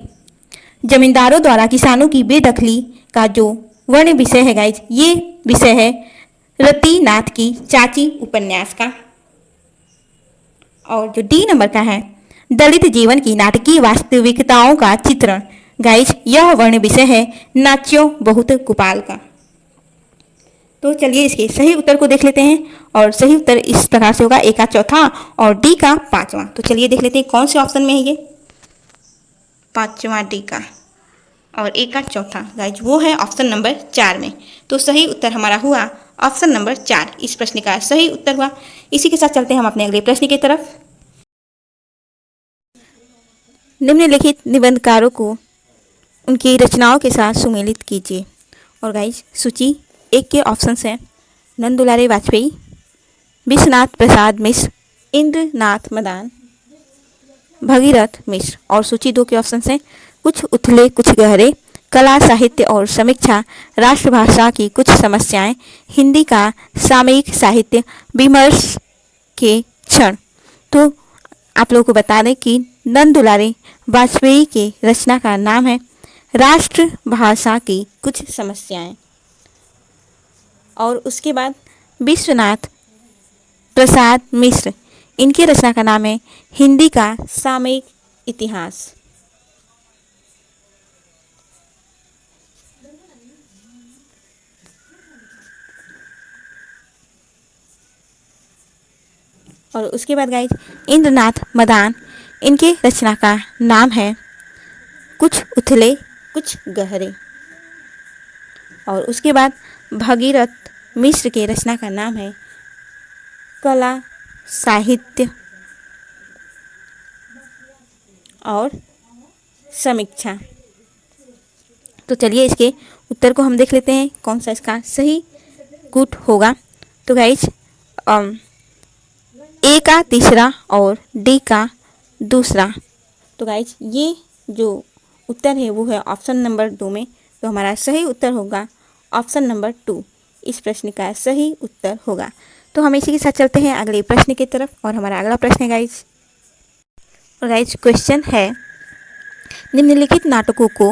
जमींदारों द्वारा किसानों की बेदखली का जो वर्ण विषय है गाइज ये विषय है रतिनाथ की चाची उपन्यास का। और जो डी नंबर का है दलित जीवन की नाटकीय वास्तविकताओं का चित्रण। गाइज यह वर्ण विषय है नाच्यो बहुत गोपाल का। तो चलिए इसके सही उत्तर को देख लेते हैं। और सही उत्तर इस प्रकार से होगा ए का चौथा और डी का पांचवा। तो चलिए देख लेते हैं कौन से ऑप्शन में है ये पांचवा डी का और ए का चौथा। गाइज वो है ऑप्शन नंबर 4 में। तो सही उत्तर हमारा हुआ ऑप्शन नंबर 4 इस प्रश्न का सही उत्तर हुआ। इसी के साथ चलते हैं हम अपने अगले प्रश्न की तरफ। निम्नलिखित निबंधकारों को उनकी रचनाओं के साथ सुमेलित कीजिए। और गाइज सूची 1 के ऑप्शन हैं नंद दुलारे वाजपेयी, विश्वनाथ प्रसाद मिश्र, इंद्रनाथ मदान, भगीरथ मिश्र। और सूची 2 के ऑप्शन हैं कुछ उथले कुछ गहरे, कला साहित्य और समीक्षा, राष्ट्रभाषा की कुछ समस्याएं, हिंदी का सामयिक साहित्य, विमर्श के क्षण। तो आप लोगों को बता दें कि नंद दुलारी वाजपेयी के रचना का नाम है राष्ट्रभाषा की कुछ समस्याएं। और उसके बाद विश्वनाथ प्रसाद मिश्र, इनकी रचना का नाम है हिंदी का सामयिक इतिहास। और उसके बाद गाइज इंद्रनाथ मदान, इनके रचना का नाम है कुछ उथले कुछ गहरे। और उसके बाद भगीरथ मिश्र के रचना का नाम है कला साहित्य और समीक्षा। तो चलिए इसके उत्तर को हम देख लेते हैं कौन सा इसका सही कूट होगा। तो गाइज ए का तीसरा और डी का दूसरा। तो गाइज ये जो उत्तर है वो है ऑप्शन नंबर 2 में। तो हमारा सही उत्तर होगा ऑप्शन नंबर 2। इस प्रश्न का सही उत्तर होगा। तो हम इसी के साथ चलते हैं अगले प्रश्न की तरफ। और हमारा अगला प्रश्न है गाइज, और गाइज क्वेश्चन है निम्नलिखित नाटकों को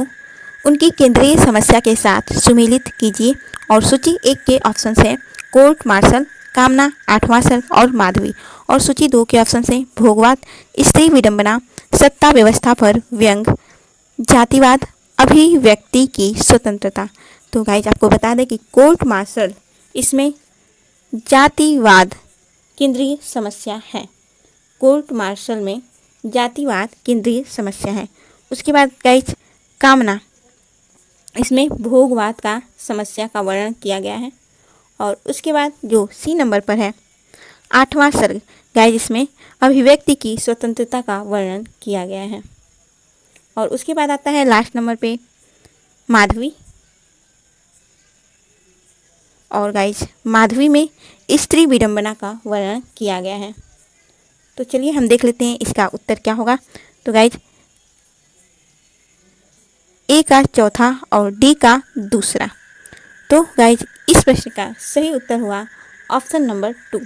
उनकी केंद्रीय समस्या के साथ सुमेलित कीजिए। और सूची 1 के ऑप्शन है कोर्ट मार्शल, कामना, आठवां सर्ग और माधवी। और सूची 2 के ऑप्शन है भोगवाद, स्त्री विडंबना, सत्ता व्यवस्था पर व्यंग, जातिवाद, अभिव्यक्ति की स्वतंत्रता। तो गाइज आपको बता दें कि कोर्ट मार्शल इसमें जातिवाद केंद्रीय समस्या है। कोर्ट मार्शल में जातिवाद केंद्रीय समस्या है। उसके बाद गाइज कामना, इसमें भोगवाद का समस्या का वर्णन किया गया है। और उसके बाद जो सी नंबर पर है आठवां सर्ग, गाइज इसमें अभिव्यक्ति की स्वतंत्रता का वर्णन किया गया है। और उसके बाद आता है लास्ट नंबर पे माधवी। और गाइज माधवी में स्त्री विडंबना का वर्णन किया गया है। तो चलिए हम देख लेते हैं इसका उत्तर क्या होगा। तो गाइज ए का चौथा और डी का दूसरा। तो गाइज इस प्रश्न का सही उत्तर हुआ ऑप्शन नंबर 2।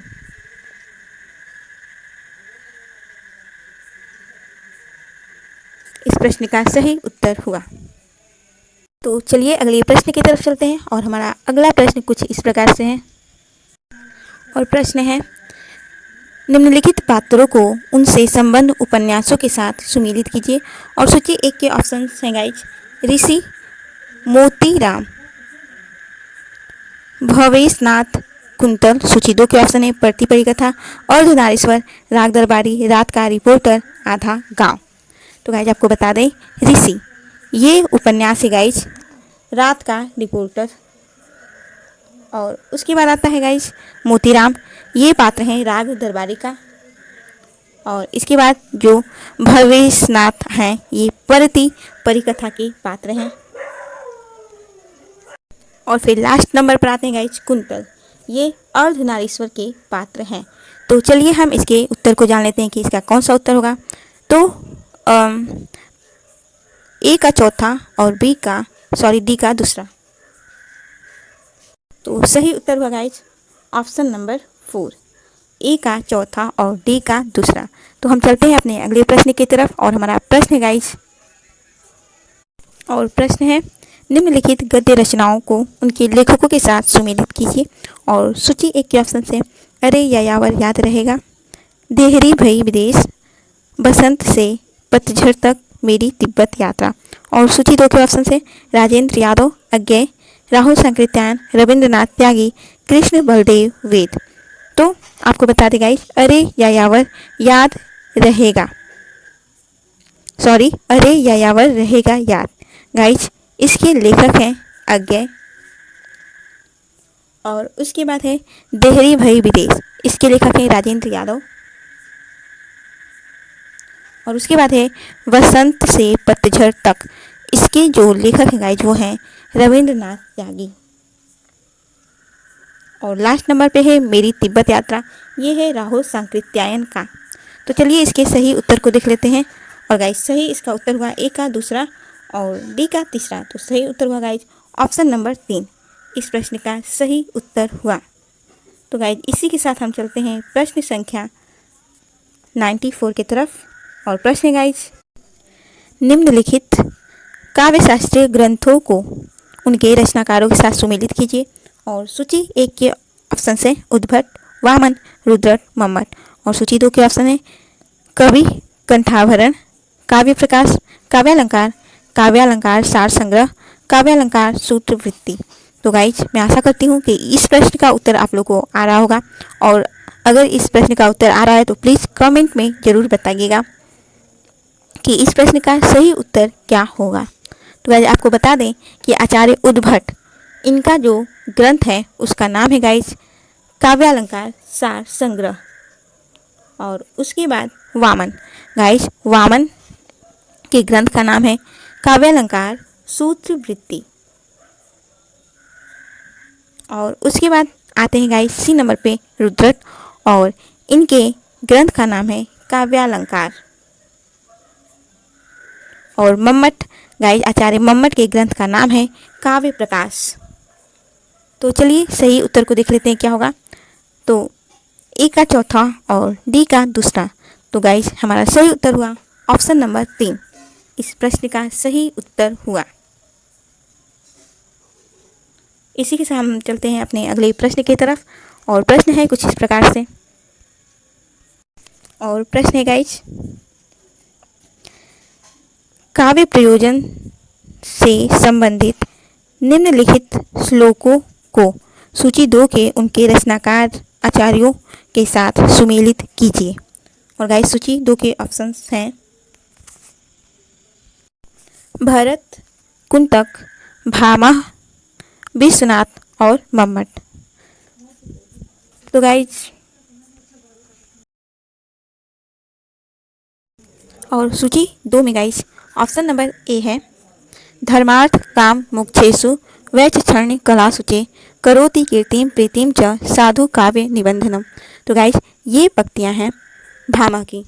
इस प्रश्न का सही उत्तर हुआ। तो चलिए अगले प्रश्न की तरफ चलते हैं। और हमारा अगला प्रश्न कुछ इस प्रकार से है। और प्रश्न है निम्नलिखित पात्रों को उनसे संबंध उपन्यासों के साथ सुमेलित कीजिए। और सूची 1 के ऑप्शन हैं गाइज ऋषि, मोतीराम, भवेशनाथ, कुंतल। सूची 2 के ऑप्शन है प्रतिपरी कथा, अर्धनारीश्वर, राग दरबारी, रात का रिपोर्टर, आधा गांव। तो गाइज आपको बता दें ऋषि ये उपन्यास है गाइज रात का रिपोर्टर। और उसके बाद आता है गाइज मोतीराम, ये पात्र हैं राग दरबारी का। और इसके बाद जो भवेशनाथ हैं ये प्रतिपरी कथा के पात्र हैं। और फिर लास्ट नंबर पर आते हैं गाइज कुंतल, ये अर्धनारीश्वर के पात्र हैं। तो चलिए हम इसके उत्तर को जान लेते हैं कि इसका कौन सा उत्तर होगा। तो ए का चौथा और डी का दूसरा। तो सही उत्तर होगा गाइज ऑप्शन नंबर 4, ए का चौथा और डी का दूसरा। तो हम चलते हैं अपने अगले प्रश्न की तरफ। और हमारा प्रश्न है गाइज, और प्रश्न है निम्नलिखित गद्य रचनाओं को उनके लेखकों के साथ सुमेलित कीजिए। और सूची 1 के ऑप्शन से अरे यायावर याद रहेगा, देहरी भई विदेश, बसंत से पतझड़ तक मेरी तिब्बत यात्रा। और सूची 2 के ऑप्शन से राजेंद्र यादव, अज्ञेय, राहुल सांकृत्यायन, रविंद्रनाथ त्यागी, कृष्ण बलदेव वेद। तो आपको बता दें गाइस अरे यायावर याद रहेगा, अरे यायावर रहेगा याद। गाइस इसके लेखक हैं अज्ञेय। और उसके बाद है देहरी भई विदेश, इसके लेखक हैं राजेंद्र यादव। और उसके बाद है वसंत से पतझड़ तक, इसके जो लेखक हैं गाइज वो हैं रविंद्रनाथ त्यागी। और लास्ट नंबर पे है मेरी तिब्बत यात्रा, ये है राहुल सांकृत्यायन का। तो चलिए इसके सही उत्तर को देख लेते हैं। और गाइज सही इसका उत्तर हुआ ए का दूसरा और डी का तीसरा। तो सही उत्तर हुआ गाइज ऑप्शन नंबर 3 इस प्रश्न का सही उत्तर हुआ। तो गाइज इसी के साथ हम चलते हैं प्रश्न संख्या 94 की तरफ। और प्रश्न है गाइज, निम्नलिखित काव्य शास्त्रीय ग्रंथों को उनके रचनाकारों के साथ सुमेलित कीजिए। और सूची 1 के ऑप्शन है उद्भट, वामन, रुद्रट, मम्मट। और सूची 2 के ऑप्शन है कवि, कंठाभरण, काव्य प्रकाश, काव्यालंकार सार संग्रह, काव्यालंकार सूत्रवृत्ति। तो गाइज मैं आशा करती हूँ कि इस प्रश्न का उत्तर आप लोगों को आ रहा होगा। और अगर इस प्रश्न का उत्तर आ रहा है तो प्लीज़ कमेंट में ज़रूर बताइएगा कि इस प्रश्न का सही उत्तर क्या होगा। तो गाइज आपको बता दें कि आचार्य उद्भट, इनका जो ग्रंथ है उसका नाम है गाइज काव्यालंकार सार संग्रह। और उसके बाद वामन, गाइज वामन के ग्रंथ का नाम है काव्यालंकार सूत्रवृत्ति। और उसके बाद आते हैं गाइज सी नंबर पे रुद्रट, और इनके ग्रंथ का नाम है काव्यालंकार। और मम्मट, गाइज आचार्य मम्मट के ग्रंथ का नाम है काव्य प्रकाश। तो चलिए सही उत्तर को देख लेते हैं क्या होगा। तो ए का चौथा और डी का दूसरा। तो गाइज हमारा सही उत्तर हुआ ऑप्शन नंबर 3 इस प्रश्न का सही उत्तर हुआ। इसी के साथ हम चलते हैं अपने अगले प्रश्न की तरफ। और प्रश्न है कुछ इस प्रकार से। और प्रश्न है गाइज, काव्य प्रयोजन से संबंधित निम्नलिखित श्लोकों को सूची 2 के उनके रचनाकार आचार्यों के साथ सुमेलित कीजिए। और गाइस सूची 2 के ऑप्शंस हैं भरत, कुंतक, भामह, विश्वनाथ और मम्मट। तो गाइज और सूची 2 में गाइज ऑप्शन नंबर ए है धर्मार्थ काम मोक्षेषु वैचक्षण्य कलासुचे करोति कीर्तिम प्रीतिम च साधु काव्य निबंधनम। तो गाइज ये पंक्तियाँ हैं भामा की।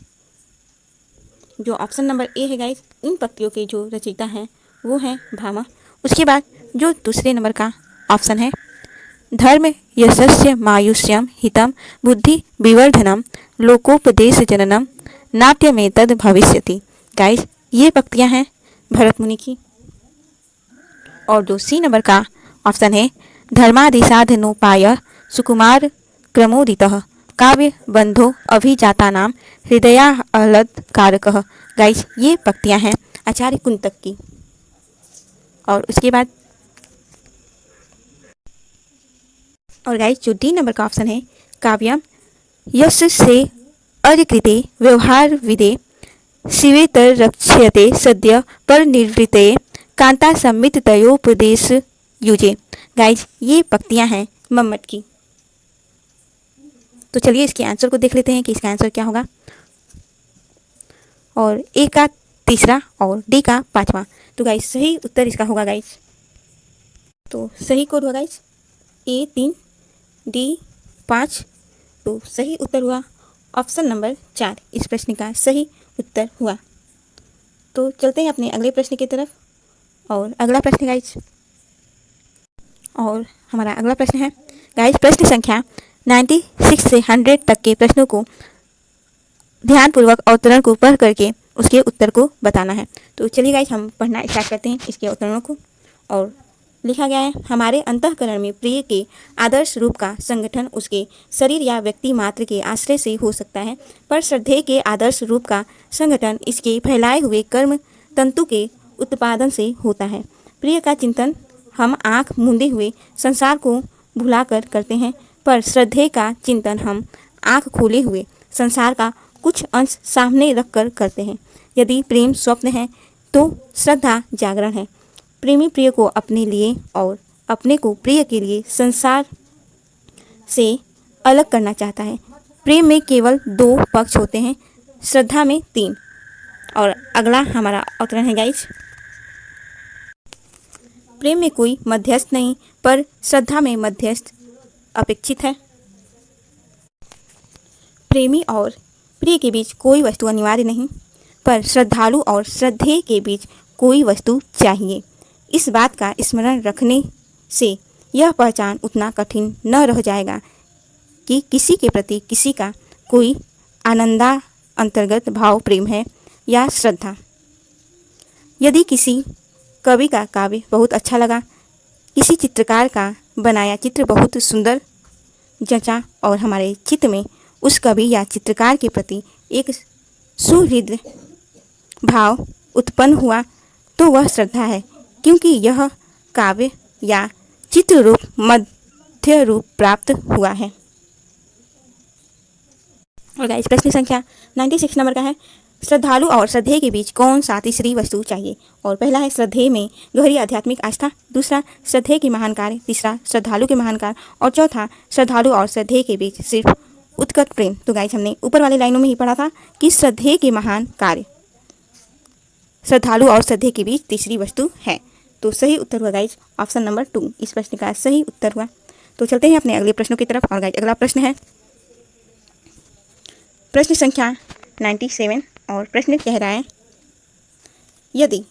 जो ऑप्शन नंबर ए है गाइज, इन पंक्तियों के जो रचयिता हैं वो हैं भामा। उसके बाद जो दूसरे नंबर का ऑप्शन है धर्म यशस्य मायुष्यम हितम बुद्धि विवर्धनम लोकोपदेश जननम नाट्यमेतद भविष्यति। गाइज ये पंक्तियाँ हैं भरत मुनि की। और जो सी नंबर का ऑप्शन है धर्मादिसाधनोपाय सुकुमार क्रमोदितः काव्य बंधो अभिजाता नाम हृदयाहलद कारकः। गाइस ये पंक्तियाँ हैं आचार्य कुंतक की। और उसके बाद और गाइस जो डी नंबर का ऑप्शन है काव्यम यश से अर्कृते व्यवहार विदे शिवेतर रक्ष्यते सद्य पर निर्वृते कांता सम्मित तयोपदेश युजे। गाइज ये पंक्तियाँ हैं मम्मट की। तो चलिए इसके आंसर को देख लेते हैं कि इसका आंसर क्या होगा। और ए का तीसरा और डी का पांचवा। तो गाइज सही उत्तर इसका होगा गाइज। तो सही कोड हुआ गाइज ए 3 डी 5। तो सही उत्तर हुआ ऑप्शन नंबर 4 इस प्रश्न का सही उत्तर हुआ। तो चलते हैं अपने अगले प्रश्न की तरफ। और अगला प्रश्न गाइज, और हमारा अगला प्रश्न है गाइज प्रश्न संख्या 96 से 100 तक के प्रश्नों को ध्यानपूर्वक अवतरण को पढ़ करके उसके उत्तर को बताना है। तो चलिए गाइज हम पढ़ना स्टार्ट करते हैं इसके अवतरणों को। और लिखा गया है हमारे अंतःकरण में प्रिय के आदर्श रूप का संगठन उसके शरीर या व्यक्ति मात्र के आश्रय से हो सकता है, पर श्रद्धेय के आदर्श रूप का संगठन इसके फैलाए हुए कर्म तंतु के उत्पादन से होता है। प्रिय का चिंतन हम आँख मूंदे हुए संसार को भुलाकर करते हैं, पर श्रद्धेय का चिंतन हम आँख खोले हुए संसार का कुछ अंश सामने रखकर करते हैं। यदि प्रेम स्वप्न है तो श्रद्धा जागरण है। प्रेमी प्रिय को अपने लिए और अपने को प्रिय के लिए संसार से अलग करना चाहता है। प्रेम में केवल 2 पक्ष होते हैं, श्रद्धा में 3। और अगला हमारा अवतरण है गाइज, प्रेम में कोई मध्यस्थ नहीं, पर श्रद्धा में मध्यस्थ अपेक्षित है। प्रेमी और प्रिय के बीच कोई वस्तु अनिवार्य नहीं, पर श्रद्धालु और श्रद्धेय के बीच कोई वस्तु चाहिए। इस बात का स्मरण रखने से यह पहचान उतना कठिन न रह जाएगा कि किसी के प्रति किसी का कोई आनंदा अंतर्गत भाव प्रेम है या श्रद्धा। यदि किसी कवि का काव्य बहुत अच्छा लगा, किसी चित्रकार का बनाया चित्र बहुत सुंदर जचा और हमारे चित्त में उस कवि या चित्रकार के प्रति एक सुहृद भाव उत्पन्न हुआ, तो वह श्रद्धा है, क्योंकि यह काव्य या चित्र रूप मध्य रूप प्राप्त हुआ है। और गाइस प्रश्न संख्या 96 नंबर का है, श्रद्धालु और श्रद्धेय के बीच कौन सा तीसरी वस्तु चाहिए। और पहला है श्रद्धेय में गहरी आध्यात्मिक आस्था, दूसरा श्रद्धेय के महान कार्य, तीसरा श्रद्धालु के महान कार्य और चौथा श्रद्धालु और श्रद्धेय के बीच सिर्फ उत्कट प्रेम। तो गाइस हमने ऊपर वाली लाइनों में ही पढ़ा था कि श्रद्धेय के महान कार्य श्रद्धालु और श्रद्धेय के बीच तीसरी वस्तु है। तो सही उत्तर हुआ गाइस ऑप्शन नंबर 2, इस प्रश्न का सही उत्तर हुआ। तो चलते हैं अपने अगले प्रश्नों की तरफ। और गाइस अगला प्रश्न है प्रश्न संख्या 97 और प्रश्न कह रहा है, यदि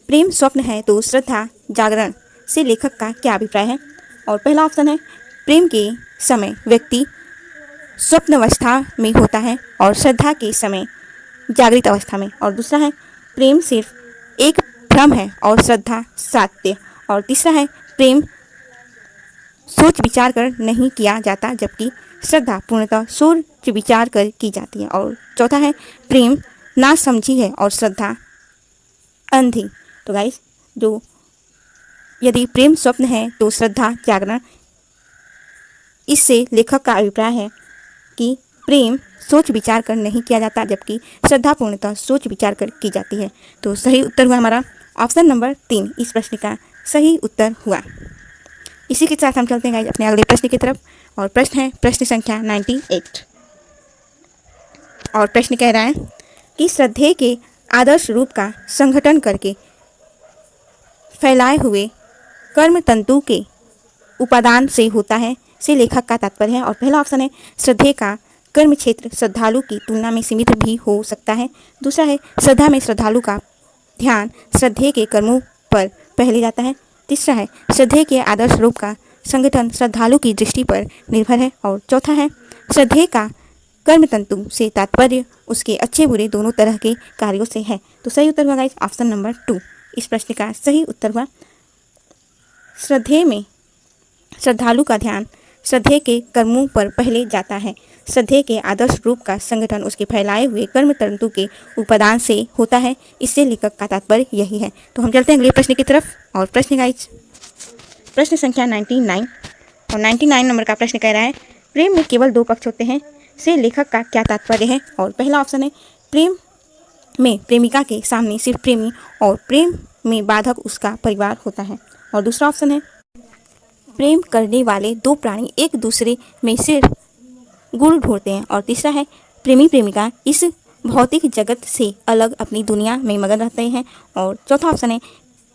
प्रेम स्वप्न है तो श्रद्धा जागरण से लेखक का क्या अभिप्राय है। और पहला ऑप्शन है, प्रेम के समय व्यक्ति स्वप्नावस्था में होता है और श्रद्धा के समय जागृत अवस्था में। और दूसरा है, प्रेम सिर्फ एक भ्रम है और श्रद्धा सत्य। और तीसरा है, प्रेम सोच विचार कर नहीं किया जाता जबकि श्रद्धा पूर्णतः सोच विचार कर की जाती है। और चौथा है, प्रेम ना समझी है और श्रद्धा अंधी। तो गाइस जो यदि प्रेम स्वप्न है तो श्रद्धा जागरण, इससे लेखक का अभिप्राय है कि प्रेम सोच विचार कर नहीं किया जाता जबकि श्रद्धा पूर्णतः सोच विचार कर की जाती है। तो सही उत्तर हुआ हमारा ऑप्शन नंबर 3, इस प्रश्न का सही उत्तर हुआ। इसी के साथ हम चलते हैं गाइस अपने अगले प्रश्न की तरफ। और प्रश्न है प्रश्न संख्या 98 और प्रश्न कह रहा है कि श्रद्धेय के आदर्श रूप का संगठन करके फैलाए हुए कर्म तंतु के उपादान से होता है से लेखक का तात्पर्य है। और पहला ऑप्शन है, श्रद्धेय का कर्म क्षेत्र श्रद्धालु की तुलना में सीमित भी हो सकता है। दूसरा है, श्रद्धा में श्रद्धालु का ध्यान श्रद्धेय के कर्मों पर पहले जाता है। तीसरा है, श्रद्धेय के आदर्श रूप का संगठन श्रद्धालु की दृष्टि पर निर्भर है। और चौथा है, श्रद्धेय का कर्म तंतु से तात्पर्य उसके अच्छे बुरे दोनों तरह के कार्यों से है। तो सही उत्तर हुआ गाइस ऑप्शन नंबर 2, इस प्रश्न का सही उत्तर हुआ। श्रद्धेय में श्रद्धालु का ध्यान श्रद्धेय के कर्मों पर पहले जाता है। श्रद्धेय के आदर्श रूप का संगठन उसके फैलाए हुए कर्म तंतु के उपादान से होता है, इससे लेखक का तात्पर्य यही है। तो हम चलते हैं अगले प्रश्न की तरफ। और प्रश्न गाइस प्रश्न संख्या 99 और 99 नंबर का प्रश्न कह रहा है, प्रेम में केवल 2 पक्ष होते हैं से लेखक का क्या तात्पर्य है। और पहला ऑप्शन है, प्रेम में प्रेमिका के सामने सिर्फ प्रेमी और प्रेम में बाधक उसका परिवार होता है। और दूसरा ऑप्शन है, प्रेम करने वाले 2 प्राणी एक दूसरे में सिर्फ गुण ढूंढते हैं। और तीसरा है, प्रेमी प्रेमिका इस भौतिक जगत से अलग अपनी दुनिया में मगन रहते हैं। और चौथा ऑप्शन है,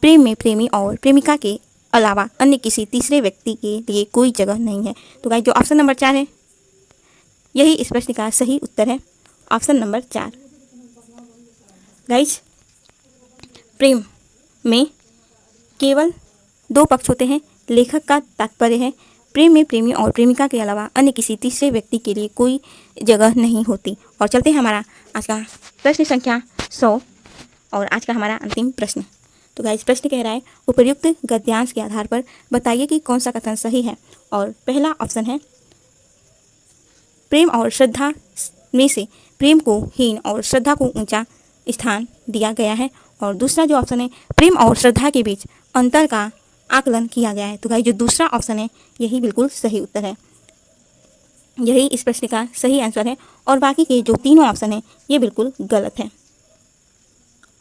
प्रेम में प्रेमी और प्रेमिका के अलावा अन्य किसी तीसरे व्यक्ति के लिए कोई जगह नहीं है। तो गाइस जो ऑप्शन नंबर 4 है यही इस प्रश्न का सही उत्तर है, ऑप्शन नंबर 4। गाइस प्रेम में केवल 2 पक्ष होते हैं, लेखक का तात्पर्य है प्रेम में प्रेमी और प्रेमिका के अलावा अन्य किसी तीसरे व्यक्ति के लिए कोई जगह नहीं होती। और चलते हैं हमारा आज का प्रश्न संख्या 100 और आज का हमारा अंतिम प्रश्न। तो गाइस प्रश्न कह रहा है, उपर्युक्त गद्यांश के आधार पर बताइए कि कौन सा कथन सही है। और पहला ऑप्शन है, प्रेम और श्रद्धा में से प्रेम को हीन और श्रद्धा को ऊंचा स्थान दिया गया है। और दूसरा जो ऑप्शन है, प्रेम और श्रद्धा के बीच अंतर का आकलन किया गया है। तो गाइस जो दूसरा ऑप्शन है यही बिल्कुल सही उत्तर है, यही इस प्रश्न का सही आंसर है। और बाकी के जो तीनों ऑप्शन है ये बिल्कुल गलत है।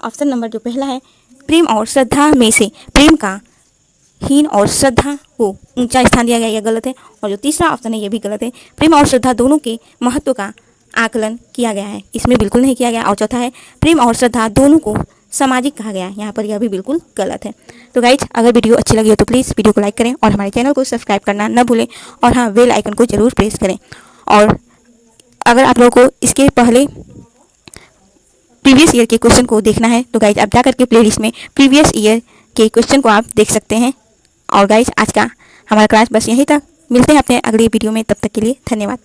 ऑप्शन नंबर जो पहला है, प्रेम और श्रद्धा में से प्रेम का हीन और श्रद्धा को ऊंचा स्थान दिया गया, यह गलत है। और जो तीसरा ऑप्शन है ये भी गलत है, प्रेम और श्रद्धा दोनों के महत्व का आकलन किया गया है, इसमें बिल्कुल नहीं किया गया। और चौथा है, प्रेम और श्रद्धा दोनों को सामाजिक कहा गया है, यहाँ पर यह भी बिल्कुल गलत है। तो गाइज अगर वीडियो अच्छी लगी हो तो प्लीज़ वीडियो को लाइक करें और हमारे चैनल को सब्सक्राइब करना न भूलें। और हाँ, बेल आइकन को जरूर प्रेस करें। और अगर आप लोगों को इसके पहले प्रीवियस ईयर के क्वेश्चन को देखना है तो गाइज आप जा करके प्लेलिस्ट में प्रीवियस ईयर के क्वेश्चन को आप देख सकते हैं। और गाइज आज का हमारा क्लास बस यहीं तक, मिलते हैं अपने अगले वीडियो में, तब तक के लिए धन्यवाद।